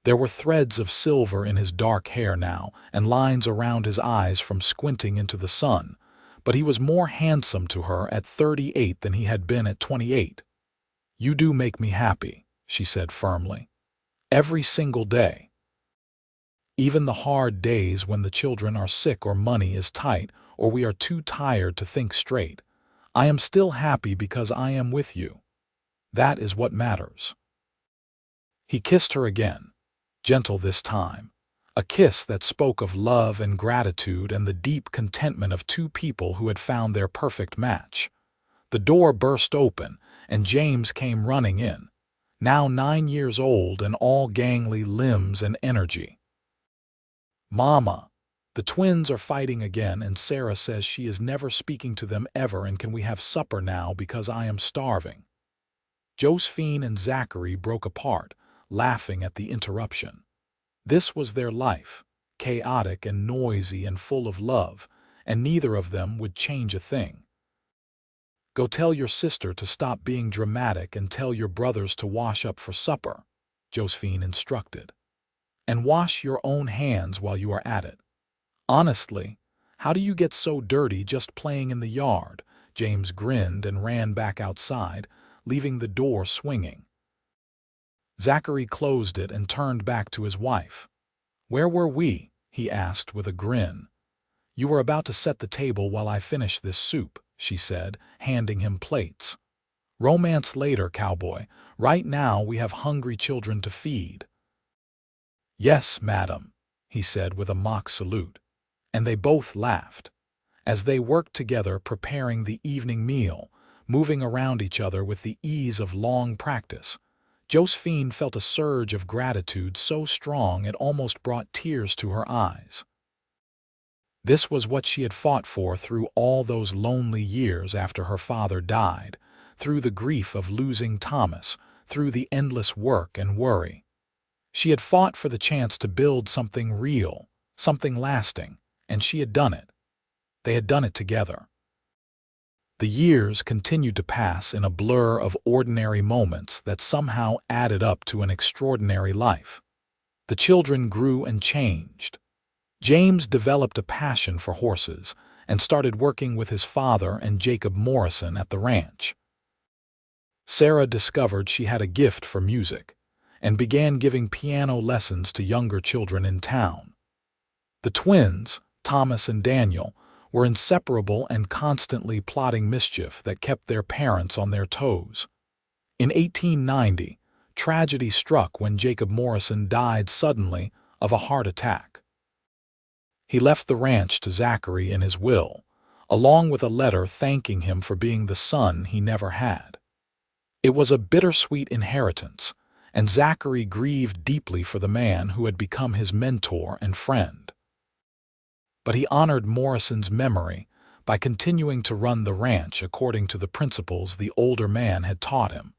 There were threads of silver in his dark hair now, and lines around his eyes from squinting into the sun, but he was more handsome to her at 38 than he had been at 28. "You do make me happy," she said firmly. "Every single day. Even the hard days when the children are sick or money is tight or we are too tired to think straight. I am still happy because I am with you. That is what matters." He kissed her again, gentle this time, a kiss that spoke of love and gratitude and the deep contentment of two people who had found their perfect match. The door burst open, and James came running in, now 9 years old and all gangly limbs and energy. "Mama, the twins are fighting again, and Sarah says she is never speaking to them ever, and can we have supper now because I am starving?" Josephine and Zachary broke apart, laughing at the interruption. This was their life, chaotic and noisy and full of love, and neither of them would change a thing. "Go tell your sister to stop being dramatic and tell your brothers to wash up for supper," Josephine instructed. "And wash your own hands while you are at it. Honestly, how do you get so dirty just playing in the yard?" James grinned and ran back outside, leaving the door swinging. Zachary closed it and turned back to his wife. "Where were we?" he asked with a grin. "You were about to set the table while I finish this soup," she said, handing him plates. "Romance later, Cowboy. Right now we have hungry children to feed." "Yes, madam," he said with a mock salute, and they both laughed. As they worked together preparing the evening meal, moving around each other with the ease of long practice, Josephine felt a surge of gratitude so strong it almost brought tears to her eyes. This was what she had fought for through all those lonely years after her father died, through the grief of losing Thomas, through the endless work and worry. She had fought for the chance to build something real, something lasting, and she had done it. They had done it together. The years continued to pass in a blur of ordinary moments that somehow added up to an extraordinary life. The children grew and changed. James developed a passion for horses and started working with his father and Jacob Morrison at the ranch. Sarah discovered she had a gift for music and began giving piano lessons to younger children in town. The twins, Thomas and Daniel, were inseparable and constantly plotting mischief that kept their parents on their toes. In 1890, tragedy struck when Jacob Morrison died suddenly of a heart attack. He left the ranch to Zachary in his will, along with a letter thanking him for being the son he never had. It was a bittersweet inheritance, and Zachary grieved deeply for the man who had become his mentor and friend. But he honored Morrison's memory by continuing to run the ranch according to the principles the older man had taught him,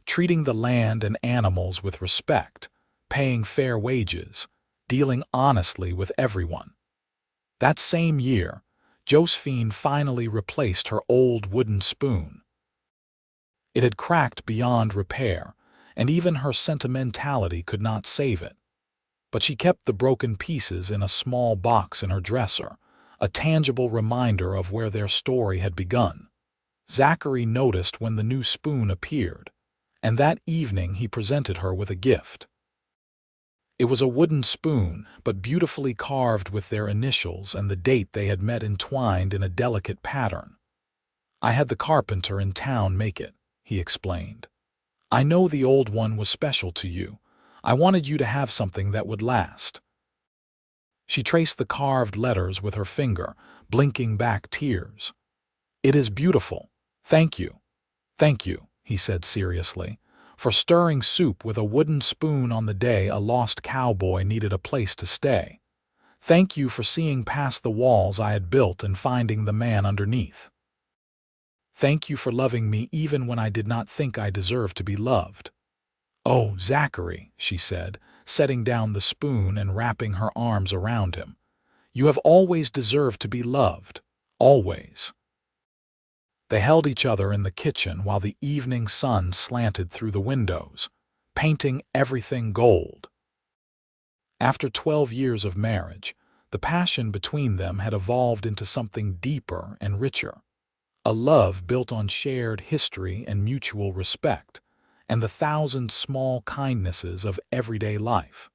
treating the land and animals with respect, paying fair wages, dealing honestly with everyone. That same year, Josephine finally replaced her old wooden spoon. It had cracked beyond repair, and even her sentimentality could not save it. But she kept the broken pieces in a small box in her dresser, a tangible reminder of where their story had begun. Zachary noticed when the new spoon appeared, and that evening he presented her with a gift. It was a wooden spoon, but beautifully carved with their initials and the date they had met entwined in a delicate pattern. "I had the carpenter in town make it," he explained. "I know the old one was special to you. I wanted you to have something that would last." She traced the carved letters with her finger, blinking back tears. "It is beautiful. Thank you. Thank you," he said seriously, "for stirring soup with a wooden spoon on the day a lost cowboy needed a place to stay. Thank you for seeing past the walls I had built and finding the man underneath. Thank you for loving me even when I did not think I deserved to be loved." "Oh, Zachary," she said, setting down the spoon and wrapping her arms around him. "You have always deserved to be loved. Always." They held each other in the kitchen while the evening sun slanted through the windows, painting everything gold. After 12 years of marriage, the passion between them had evolved into something deeper and richer. A love built on shared history and mutual respect, and the thousand small kindnesses of everyday life.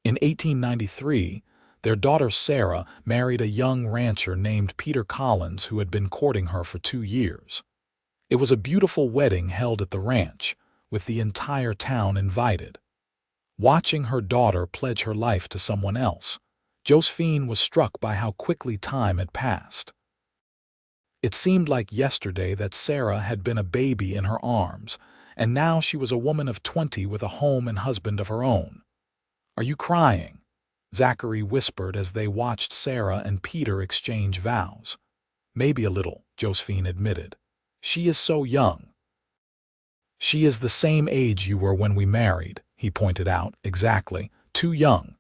In 1893, their daughter Sarah married a young rancher named Peter Collins who had been courting her for 2 years. It was a beautiful wedding held at the ranch, with the entire town invited. Watching her daughter pledge her life to someone else, Josephine was struck by how quickly time had passed. It seemed like yesterday that Sarah had been a baby in her arms, and now she was a woman of 20 with a home and husband of her own. "Are you crying?" Zachary whispered as they watched Sarah and Peter exchange vows. "Maybe a little," Josephine admitted. "She is so young." "She is the same age you were when we married," he pointed out. "Exactly. Too young."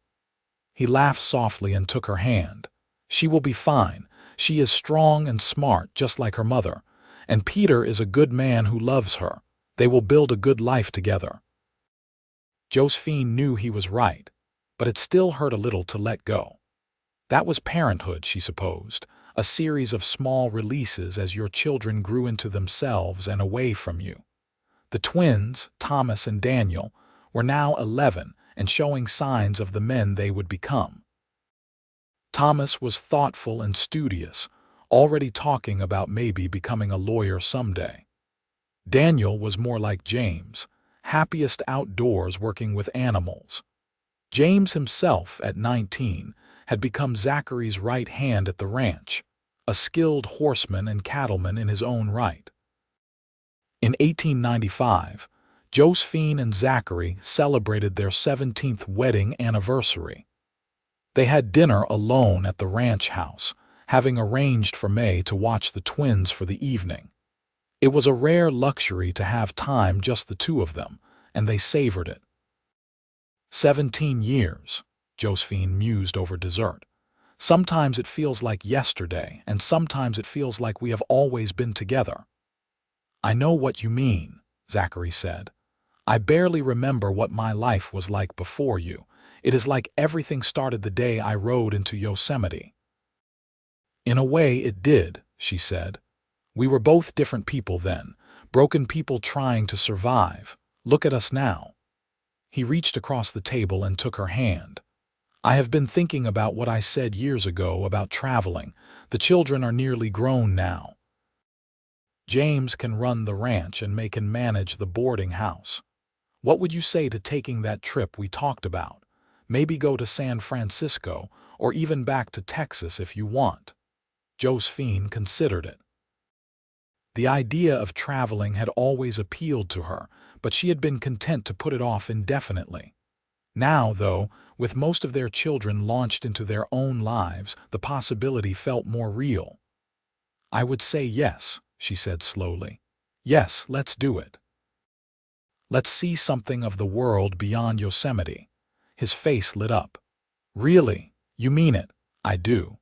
He laughed softly and took her hand. "She will be fine. She is strong and smart, just like her mother. And Peter is a good man who loves her. They will build a good life together." Josephine knew he was right, but it still hurt a little to let go. That was parenthood, she supposed, a series of small releases as your children grew into themselves and away from you. The twins, Thomas and Daniel, were now 11 and showing signs of the men they would become. Thomas was thoughtful and studious, already talking about maybe becoming a lawyer someday. Daniel was more like James, happiest outdoors working with animals. James himself, at 19, had become Zachary's right hand at the ranch, a skilled horseman and cattleman in his own right. In 1895, Josephine and Zachary celebrated their 17th wedding anniversary. They had dinner alone at the ranch house, having arranged for May to watch the twins for the evening. It was a rare luxury to have time just the two of them, and they savored it. 17 years, Josephine mused over dessert. Sometimes it feels like yesterday, and sometimes it feels like we have always been together. "I know what you mean," Zachary said. "I barely remember what my life was like before you. It is like everything started the day I rode into Yosemite." "In a way it did," she said. "We were both different people then, broken people trying to survive. Look at us now." He reached across the table and took her hand. "I have been thinking about what I said years ago about traveling. The children are nearly grown now. James can run the ranch and May can manage the boarding house. What would you say to taking that trip we talked about? Maybe go to San Francisco, or even back to Texas if you want." Josephine considered it. The idea of traveling had always appealed to her, but she had been content to put it off indefinitely. Now, though, with most of their children launched into their own lives, the possibility felt more real. "I would say yes," she said slowly. "Yes, let's do it. Let's see something of the world beyond Yosemite." His face lit up. "Really? You mean it?" "I do.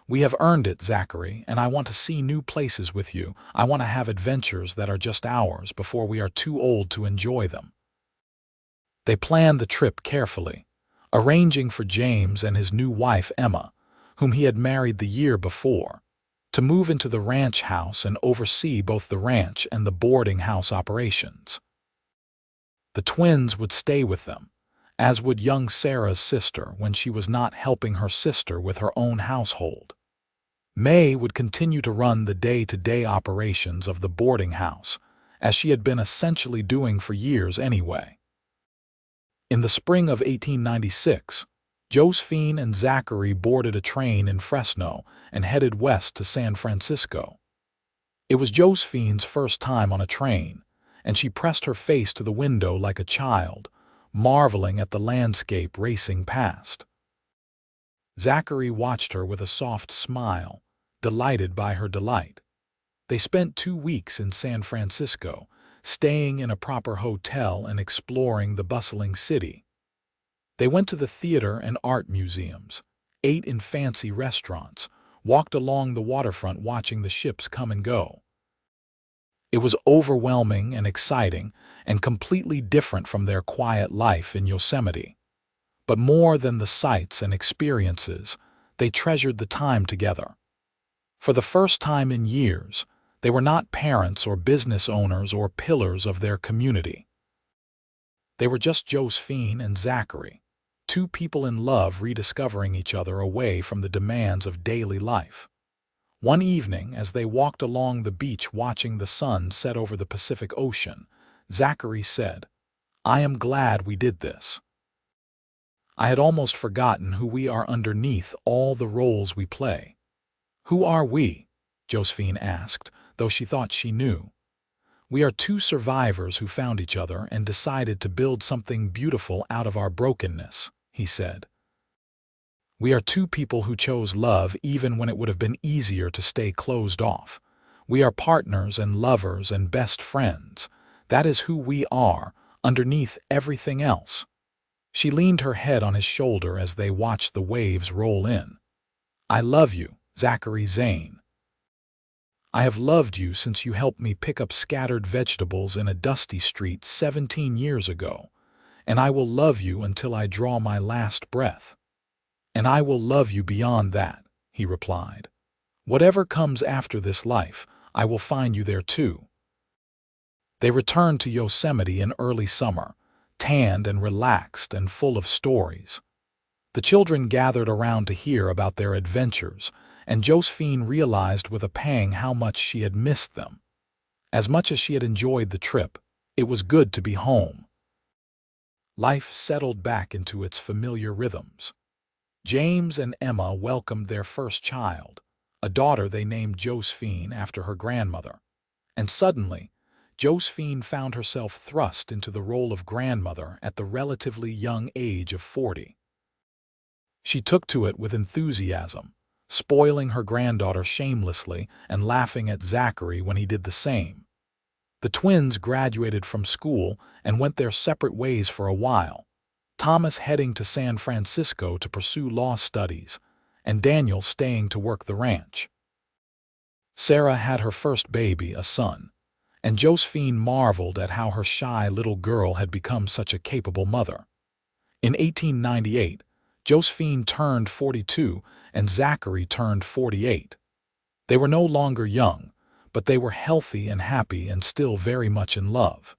We have earned it, Zachary, and I want to see new places with you. I want to have adventures that are just ours before we are too old to enjoy them." They planned the trip carefully, arranging for James and his new wife Emma, whom he had married the year before, to move into the ranch house and oversee both the ranch and the boarding house operations. The twins would stay with them, as would young Sarah's sister when she was not helping her sister with her own household. May would continue to run the day-to-day operations of the boarding house, as she had been essentially doing for years anyway. In the spring of 1896, Josephine and Zachary boarded a train in Fresno and headed west to San Francisco. It was Josephine's first time on a train, and she pressed her face to the window like a child, marveling at the landscape racing past. Zachary watched her with a soft smile, delighted by her delight. They spent 2 weeks in San Francisco, staying in a proper hotel and exploring the bustling city. They went to the theater and art museums, ate in fancy restaurants, walked along the waterfront watching the ships come and go. It was overwhelming and exciting and completely different from their quiet life in Yosemite. But more than the sights and experiences, they treasured the time together. For the first time in years, they were not parents or business owners or pillars of their community. They were just Josephine and Zachary, two people in love rediscovering each other away from the demands of daily life. One evening, as they walked along the beach watching the sun set over the Pacific Ocean, Zachary said, "I am glad we did this. I had almost forgotten who we are underneath all the roles we play." "Who are we?" Josephine asked, though she thought she knew. "We are two survivors who found each other and decided to build something beautiful out of our brokenness," he said. "We are two people who chose love even when it would have been easier to stay closed off. We are partners and lovers and best friends. That is who we are, underneath everything else." She leaned her head on his shoulder as they watched the waves roll in. "I love you, Zachary Zane. I have loved you since you helped me pick up scattered vegetables in a dusty street 17 years ago, and I will love you until I draw my last breath. And I will love you beyond that," he replied. "Whatever comes after this life, I will find you there too." They returned to Yosemite in early summer, tanned and relaxed and full of stories. The children gathered around to hear about their adventures, and Josephine realized with a pang how much she had missed them. As much as she had enjoyed the trip, it was good to be home. Life settled back into its familiar rhythms. James and Emma welcomed their first child, a daughter they named Josephine after her grandmother. And suddenly, Josephine found herself thrust into the role of grandmother at the relatively young age of 40. She took to it with enthusiasm, spoiling her granddaughter shamelessly and laughing at Zachary when he did the same. The twins graduated from school and went their separate ways for a while, Thomas heading to San Francisco to pursue law studies, and Daniel staying to work the ranch. Sarah had her first baby, a son, and Josephine marveled at how her shy little girl had become such a capable mother. In 1898, Josephine turned 42 and Zachary turned 48. They were no longer young, but they were healthy and happy and still very much in love.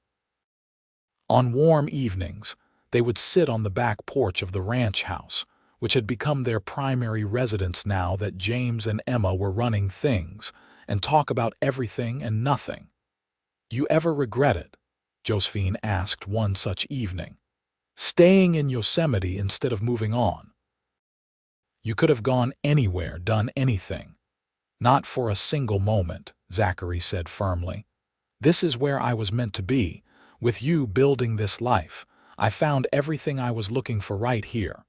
On warm evenings, they would sit on the back porch of the ranch house, which had become their primary residence now that James and Emma were running things, and talk about everything and nothing. "You ever regret it?" Josephine asked one such evening. "Staying in Yosemite instead of moving on?" "You could have gone anywhere, done anything." "Not for a single moment," Zachary said firmly. "This is where I was meant to be, with you building this life. I found everything I was looking for right here.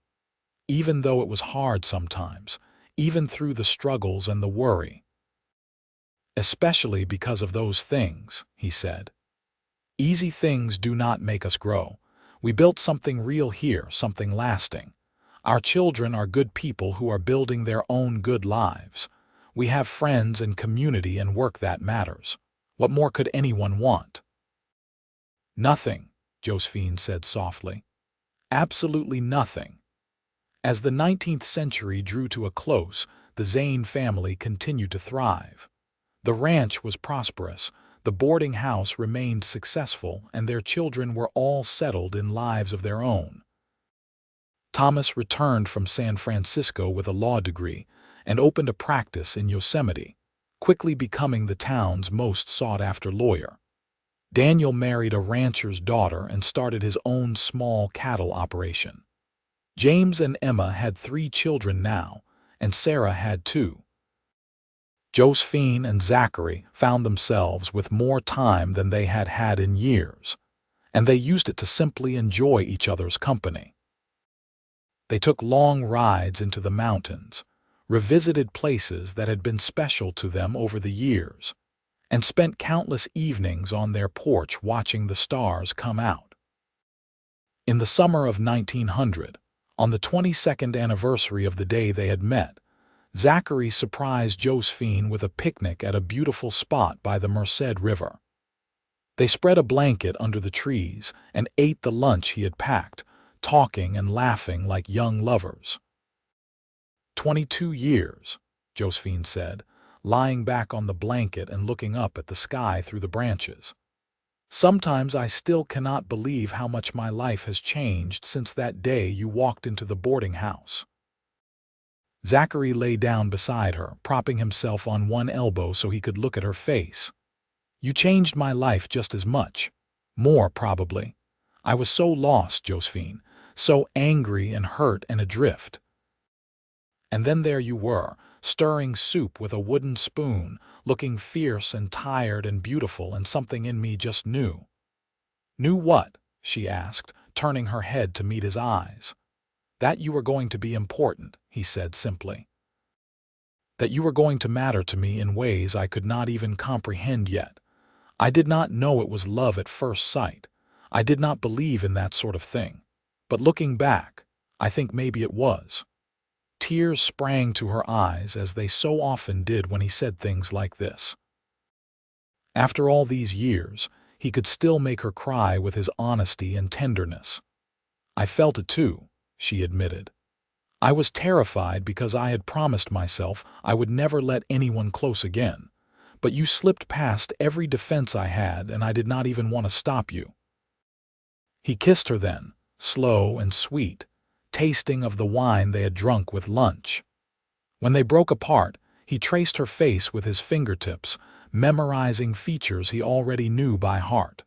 Even though it was hard sometimes, even through the struggles and the worry." "Especially because of those things," he said. "Easy things do not make us grow. We built something real here, something lasting. Our children are good people who are building their own good lives. We have friends and community and work that matters. What more could anyone want?" "Nothing," Josephine said softly. "Absolutely nothing." As the 19th century drew to a close, the Zane family continued to thrive. The ranch was prosperous, the boarding house remained successful, and their children were all settled in lives of their own. Thomas returned from San Francisco with a law degree and opened a practice in Yosemite, quickly becoming the town's most sought-after lawyer. Daniel married a rancher's daughter and started his own small cattle operation. James and Emma had 3 children now, and Sarah had 2. Josephine and Zachary found themselves with more time than they had had in years, and they used it to simply enjoy each other's company. They took long rides into the mountains, revisited places that had been special to them over the years, and spent countless evenings on their porch watching the stars come out. In the summer of 1900, on the 22nd anniversary of the day they had met, Zachary surprised Josephine with a picnic at a beautiful spot by the Merced River. They spread a blanket under the trees and ate the lunch he had packed, talking and laughing like young lovers. 22 years, Josephine said, lying back on the blanket and looking up at the sky through the branches. Sometimes I still cannot believe how much my life has changed since that day you walked into the boarding house. Zachary lay down beside her, propping himself on one elbow so he could look at her face. You changed my life just as much. More, probably. I was so lost, Josephine, so angry and hurt and adrift. And then there you were, stirring soup with a wooden spoon, looking fierce and tired and beautiful, and something in me just knew. Knew what? She asked, turning her head to meet his eyes. That you were going to be important, he said simply. That you were going to matter to me in ways I could not even comprehend yet. I did not know it was love at first sight. I did not believe in that sort of thing. But looking back, I think maybe it was. Tears sprang to her eyes as they so often did when he said things like this. After all these years, he could still make her cry with his honesty and tenderness. I felt it too, she admitted. I was terrified because I had promised myself I would never let anyone close again. But you slipped past every defense I had, and I did not even want to stop you. He kissed her then, slow and sweet, tasting of the wine they had drunk with lunch. When they broke apart, he traced her face with his fingertips, memorizing features he already knew by heart.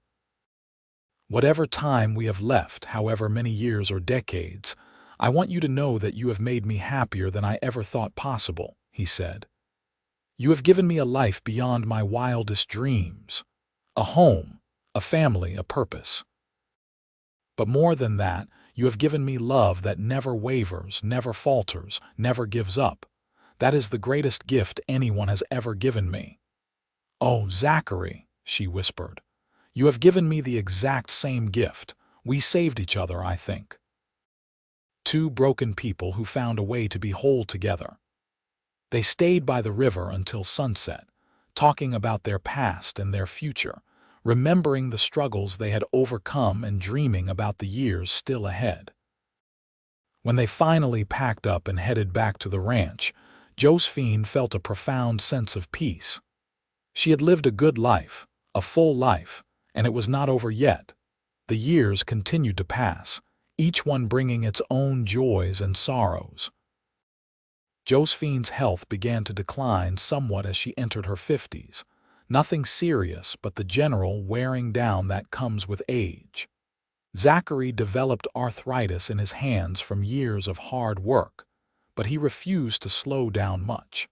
Whatever time we have left, however many years or decades, I want you to know that you have made me happier than I ever thought possible, he said. You have given me a life beyond my wildest dreams, a home, a family, a purpose. But more than that, you have given me love that never wavers, never falters, never gives up. That is the greatest gift anyone has ever given me. Oh, Zachary, she whispered, you have given me the exact same gift. We saved each other, I think. 2 broken people who found a way to be whole together. They stayed by the river until sunset, talking about their past and their future, remembering the struggles they had overcome and dreaming about the years still ahead. When they finally packed up and headed back to the ranch, Josephine felt a profound sense of peace. She had lived a good life, a full life, and it was not over yet. The years continued to pass, each one bringing its own joys and sorrows. Josephine's health began to decline somewhat as she entered her 50s. Nothing serious, but the general wearing down that comes with age. Zachary developed arthritis in his hands from years of hard work, but he refused to slow down much.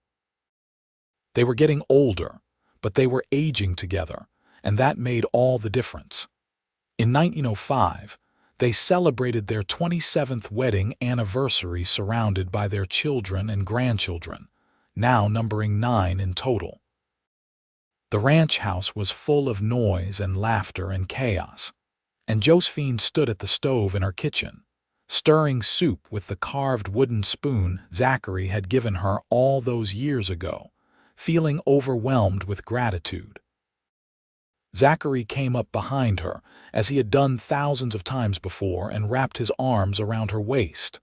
They were getting older, but they were aging together, and that made all the difference. In 1905, they celebrated their 27th wedding anniversary surrounded by their children and grandchildren, now numbering 9 in total. The ranch house was full of noise and laughter and chaos, and Josephine stood at the stove in her kitchen, stirring soup with the carved wooden spoon Zachary had given her all those years ago, feeling overwhelmed with gratitude. Zachary came up behind her, as he had done thousands of times before, and wrapped his arms around her waist.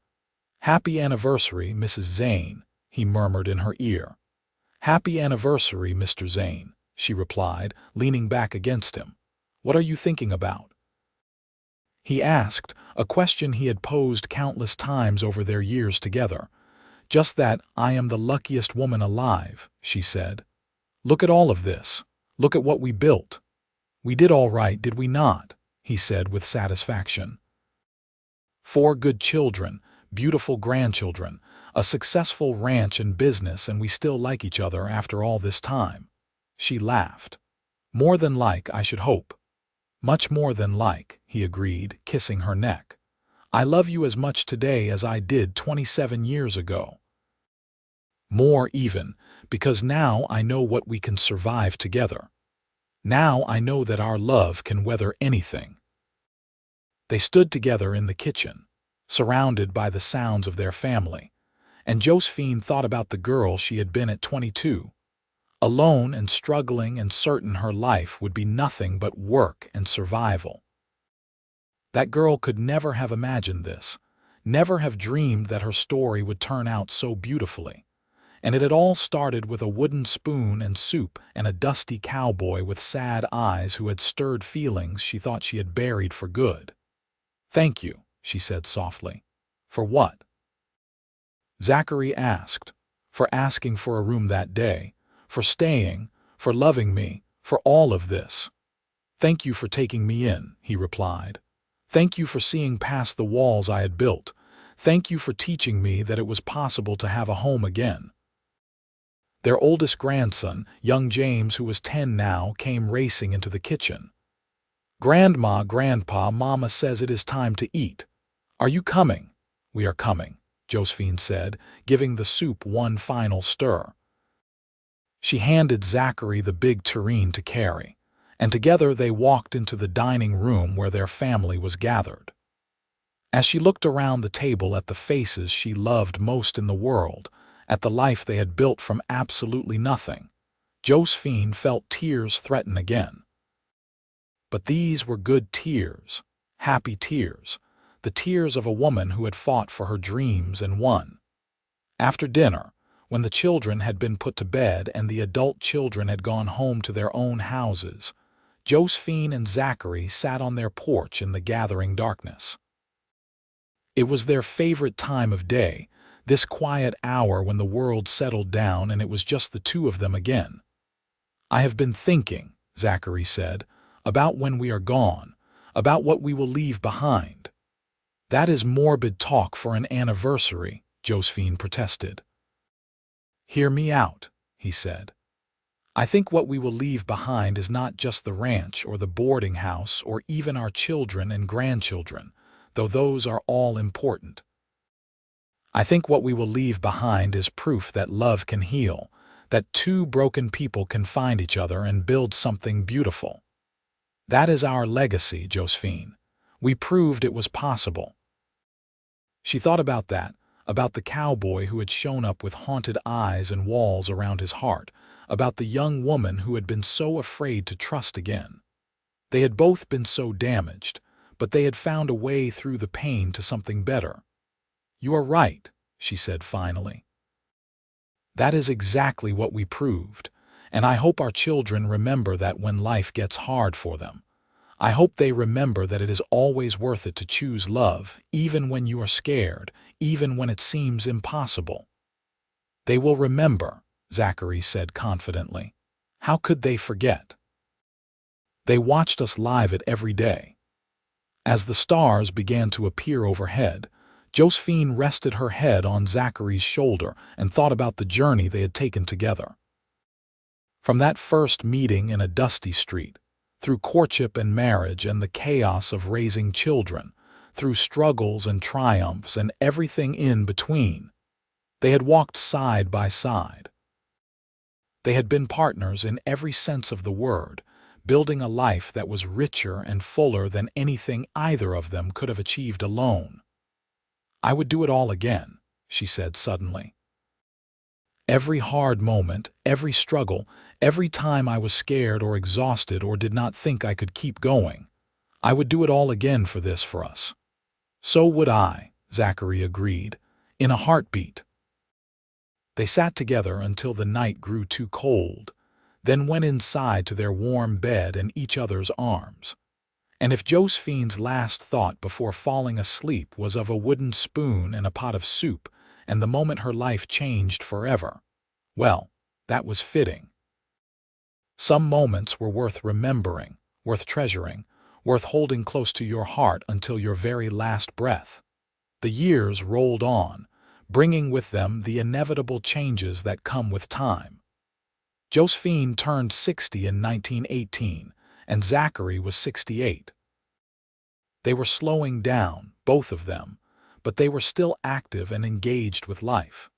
"Happy anniversary, Mrs. Zane," he murmured in her ear. "Happy anniversary, Mr. Zane," she replied, leaning back against him. "What are you thinking about?" He asked, a question he had posed countless times over their years together. "Just that I am the luckiest woman alive," she said. "Look at all of this. Look at what we built. We did all right, did we not?" he said with satisfaction. 4 good children, beautiful grandchildren, a successful ranch and business, and we still like each other after all this time. She laughed. "More than like, I should hope." "Much more than like," he agreed, kissing her neck. "I love you as much today as I did 27 years ago. More even, because now I know what we can survive together. Now I know that our love can weather anything." They stood together in the kitchen, surrounded by the sounds of their family, and Josephine thought about the girl she had been at 22, alone and struggling and certain her life would be nothing but work and survival. That girl could never have imagined this, never have dreamed that her story would turn out so beautifully. And it had all started with a wooden spoon and soup and a dusty cowboy with sad eyes who had stirred feelings she thought she had buried for good. "Thank you," she said softly. "For what?" Zachary asked. "For asking for a room that day, for staying, for loving me, for all of this." "Thank you for taking me in," he replied. "Thank you for seeing past the walls I had built. Thank you for teaching me that it was possible to have a home again." Their oldest grandson, young James, who was 10 now, came racing into the kitchen. "Grandma, Grandpa, Mama says it is time to eat. Are you coming?" "We are coming," Josephine said, giving the soup one final stir. She handed Zachary the big tureen to carry, and together they walked into the dining room where their family was gathered. As she looked around the table at the faces she loved most in the world, at the life they had built from absolutely nothing, Josephine felt tears threaten again. But these were good tears, happy tears, the tears of a woman who had fought for her dreams and won. After dinner, when the children had been put to bed and the adult children had gone home to their own houses, Josephine and Zachary sat on their porch in the gathering darkness. It was their favorite time of day, this quiet hour when the world settled down and it was just the two of them again. "I have been thinking," Zachary said, "about when we are gone, about what we will leave behind." "That is morbid talk for an anniversary," Josephine protested. "Hear me out," he said. "I think what we will leave behind is not just the ranch or the boarding house or even our children and grandchildren, though those are all important. I think what we will leave behind is proof that love can heal, that two broken people can find each other and build something beautiful. That is our legacy, Josephine. We proved it was possible." She thought about that, about the cowboy who had shown up with haunted eyes and walls around his heart, about the young woman who had been so afraid to trust again. They had both been so damaged, but they had found a way through the pain to something better. "You are right," she said finally. "That is exactly what we proved, and I hope our children remember that when life gets hard for them. I hope they remember that it is always worth it to choose love, even when you are scared, even when it seems impossible." "They will remember," Zachary said confidently. "How could they forget? They watched us live it every day." As the stars began to appear overhead, Josephine rested her head on Zachary's shoulder and thought about the journey they had taken together. From that first meeting in a dusty street, through courtship and marriage and the chaos of raising children, through struggles and triumphs and everything in between, they had walked side by side. They had been partners in every sense of the word, building a life that was richer and fuller than anything either of them could have achieved alone. "I would do it all again," she said suddenly. "Every hard moment, every struggle, every time I was scared or exhausted or did not think I could keep going, I would do it all again for us." "So would I," Zachary agreed, in a heartbeat. They sat together until the night grew too cold, then went inside to their warm bed and each other's arms. And if Josephine's last thought before falling asleep was of a wooden spoon and a pot of soup, and the moment her life changed forever, well, that was fitting. Some moments were worth remembering, worth treasuring, worth holding close to your heart until your very last breath. The years rolled on, bringing with them the inevitable changes that come with time. Josephine turned 60 in 1918, and Zachary was 68. They were slowing down, both of them, but they were still active and engaged with life.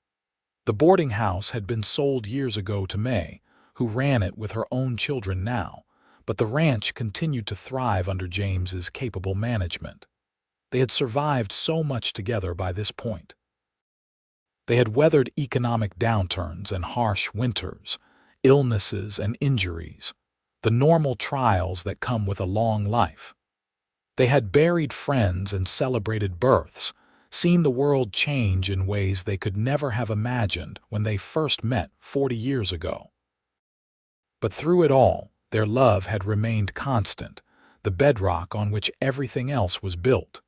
The boarding house had been sold years ago to May, who ran it with her own children now, but the ranch continued to thrive under James's capable management. They had survived so much together by this point. They had weathered economic downturns and harsh winters, illnesses and injuries, the normal trials that come with a long life. They had buried friends and celebrated births, seen the world change in ways they could never have imagined when they first met 40 years ago. But through it all, their love had remained constant, the bedrock on which everything else was built.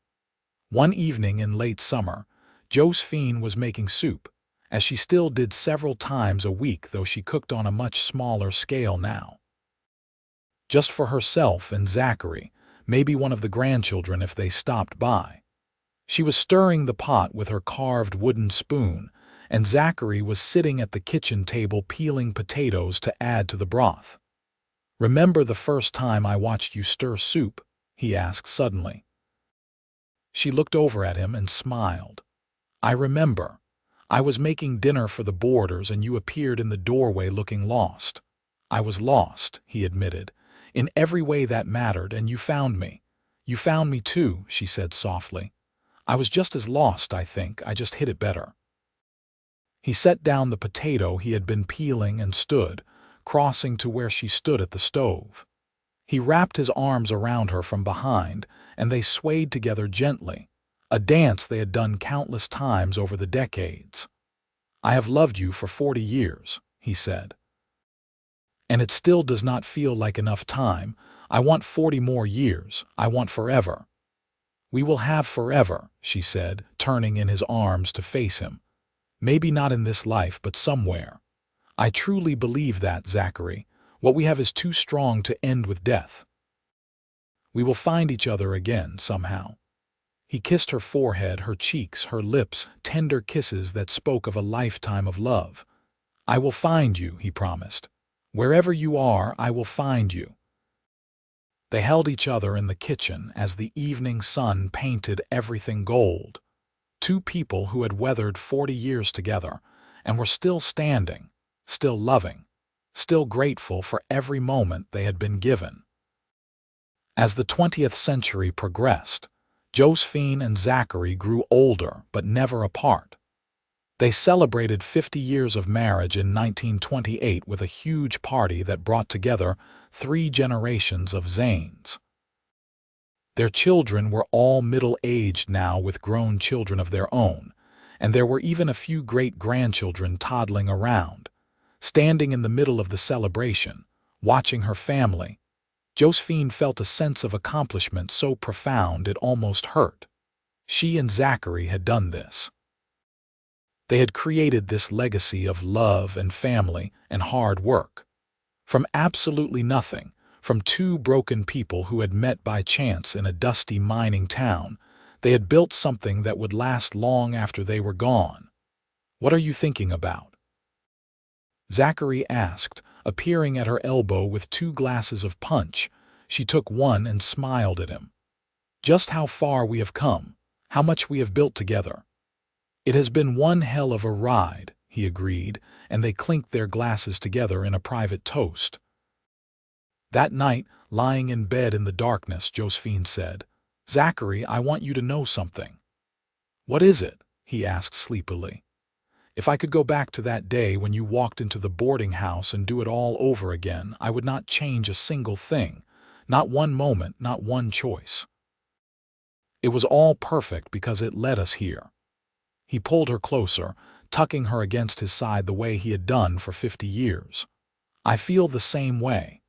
One evening in late summer, Josephine was making soup, as she still did several times a week, though she cooked on a much smaller scale now. Just for herself and Zachary, maybe one of the grandchildren if they stopped by. She was stirring the pot with her carved wooden spoon, and Zachary was sitting at the kitchen table peeling potatoes to add to the broth. "Remember the first time I watched you stir soup?" he asked suddenly. She looked over at him and smiled. "I remember. I was making dinner for the boarders and you appeared in the doorway looking lost." "I was lost," he admitted, "in every way that mattered, and you found me." "You found me too," she said softly. "I was just as lost, I think. I just hid it better." He set down the potato he had been peeling and stood, crossing to where she stood at the stove. He wrapped his arms around her from behind, and they swayed together gently, a dance they had done countless times over the decades. "I have loved you for 40 years, he said. "And it still does not feel like enough time. I want 40 more years. I want forever." "We will have forever," she said, turning in his arms to face him. "Maybe not in this life, but somewhere. I truly believe that, Zachary. What we have is too strong to end with death. We will find each other again, somehow." He kissed her forehead, her cheeks, her lips, tender kisses that spoke of a lifetime of love. "I will find you," he promised. "Wherever you are, I will find you." They held each other in the kitchen as the evening sun painted everything gold. Two people who had weathered 40 years together and were still standing, still loving, still grateful for every moment they had been given. As the 20th century progressed, Josephine and Zachary grew older but never apart. They celebrated 50 years of marriage in 1928 with a huge party that brought together 3 generations of Zanes. Their children were all middle-aged now with grown children of their own, and there were even a few great-grandchildren toddling around. Standing in the middle of the celebration, watching her family, Josephine felt a sense of accomplishment so profound it almost hurt. She and Zachary had done this. They had created this legacy of love and family and hard work. From absolutely nothing, from 2 broken people who had met by chance in a dusty mining town, they had built something that would last long after they were gone. "What are you thinking about?" Zachary asked, appearing at her elbow with 2 glasses of punch. She took one and smiled at him. "Just how far we have come, how much we have built together." "It has been one hell of a ride," he agreed, and they clinked their glasses together in a private toast. That night, lying in bed in the darkness, Josephine said, "Zachary, I want you to know something." "What is it?" he asked sleepily. "If I could go back to that day when you walked into the boarding house and do it all over again, I would not change a single thing, not one moment, not one choice. It was all perfect because it led us here." He pulled her closer, tucking her against his side the way he had done for 50 years. "I feel the same way.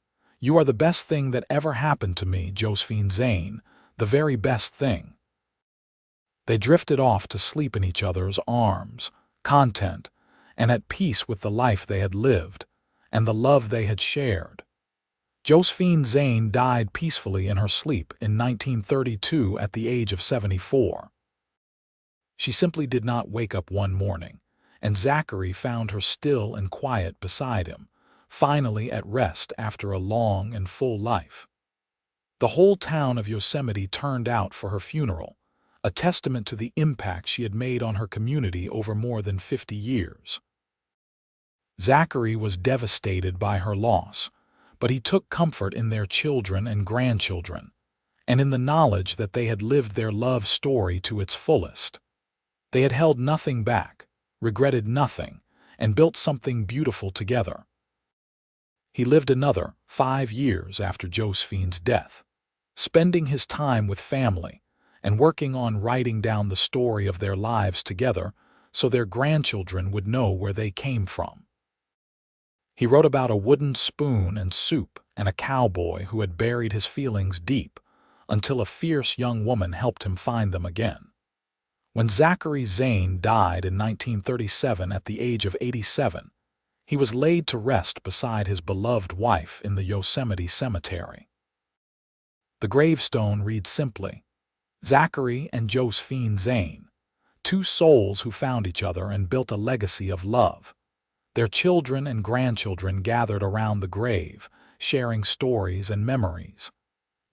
You are the best thing that ever happened to me, Josephine Zane, the very best thing." They drifted off to sleep in each other's arms, content, and at peace with the life they had lived, and the love they had shared. Josephine Zane died peacefully in her sleep in 1932 at the age of 74. She simply did not wake up one morning, and Zachary found her still and quiet beside him, finally at rest after a long and full life. The whole town of Yosemite turned out for her funeral, a testament to the impact she had made on her community over more than 50 years. Zachary was devastated by her loss, but he took comfort in their children and grandchildren, and in the knowledge that they had lived their love story to its fullest. They had held nothing back, regretted nothing, and built something beautiful together. He lived another 5 years after Josephine's death, spending his time with family and working on writing down the story of their lives together so their grandchildren would know where they came from. He wrote about a wooden spoon and soup and a cowboy who had buried his feelings deep until a fierce young woman helped him find them again. When Zachary Zane died in 1937 at the age of 87, he was laid to rest beside his beloved wife in the Yosemite Cemetery. The gravestone reads simply, "Zachary and Josephine Zane, two souls who found each other and built a legacy of love." Their children and grandchildren gathered around the grave, sharing stories and memories.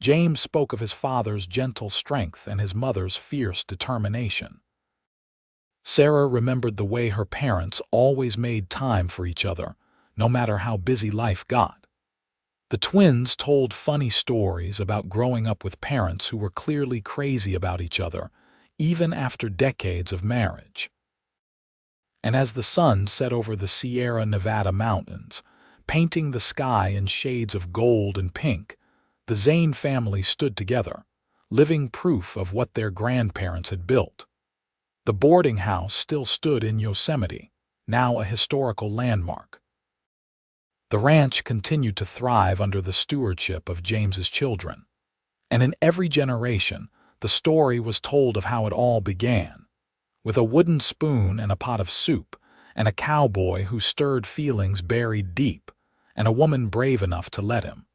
James spoke of his father's gentle strength and his mother's fierce determination. Sarah remembered the way her parents always made time for each other, no matter how busy life got. The twins told funny stories about growing up with parents who were clearly crazy about each other, even after decades of marriage. And as the sun set over the Sierra Nevada mountains, painting the sky in shades of gold and pink, the Zane family stood together, living proof of what their grandparents had built. The boarding house still stood in Yosemite, now a historical landmark. The ranch continued to thrive under the stewardship of James's children, and in every generation, the story was told of how it all began, with a wooden spoon and a pot of soup, and a cowboy who stirred feelings buried deep, and a woman brave enough to let him.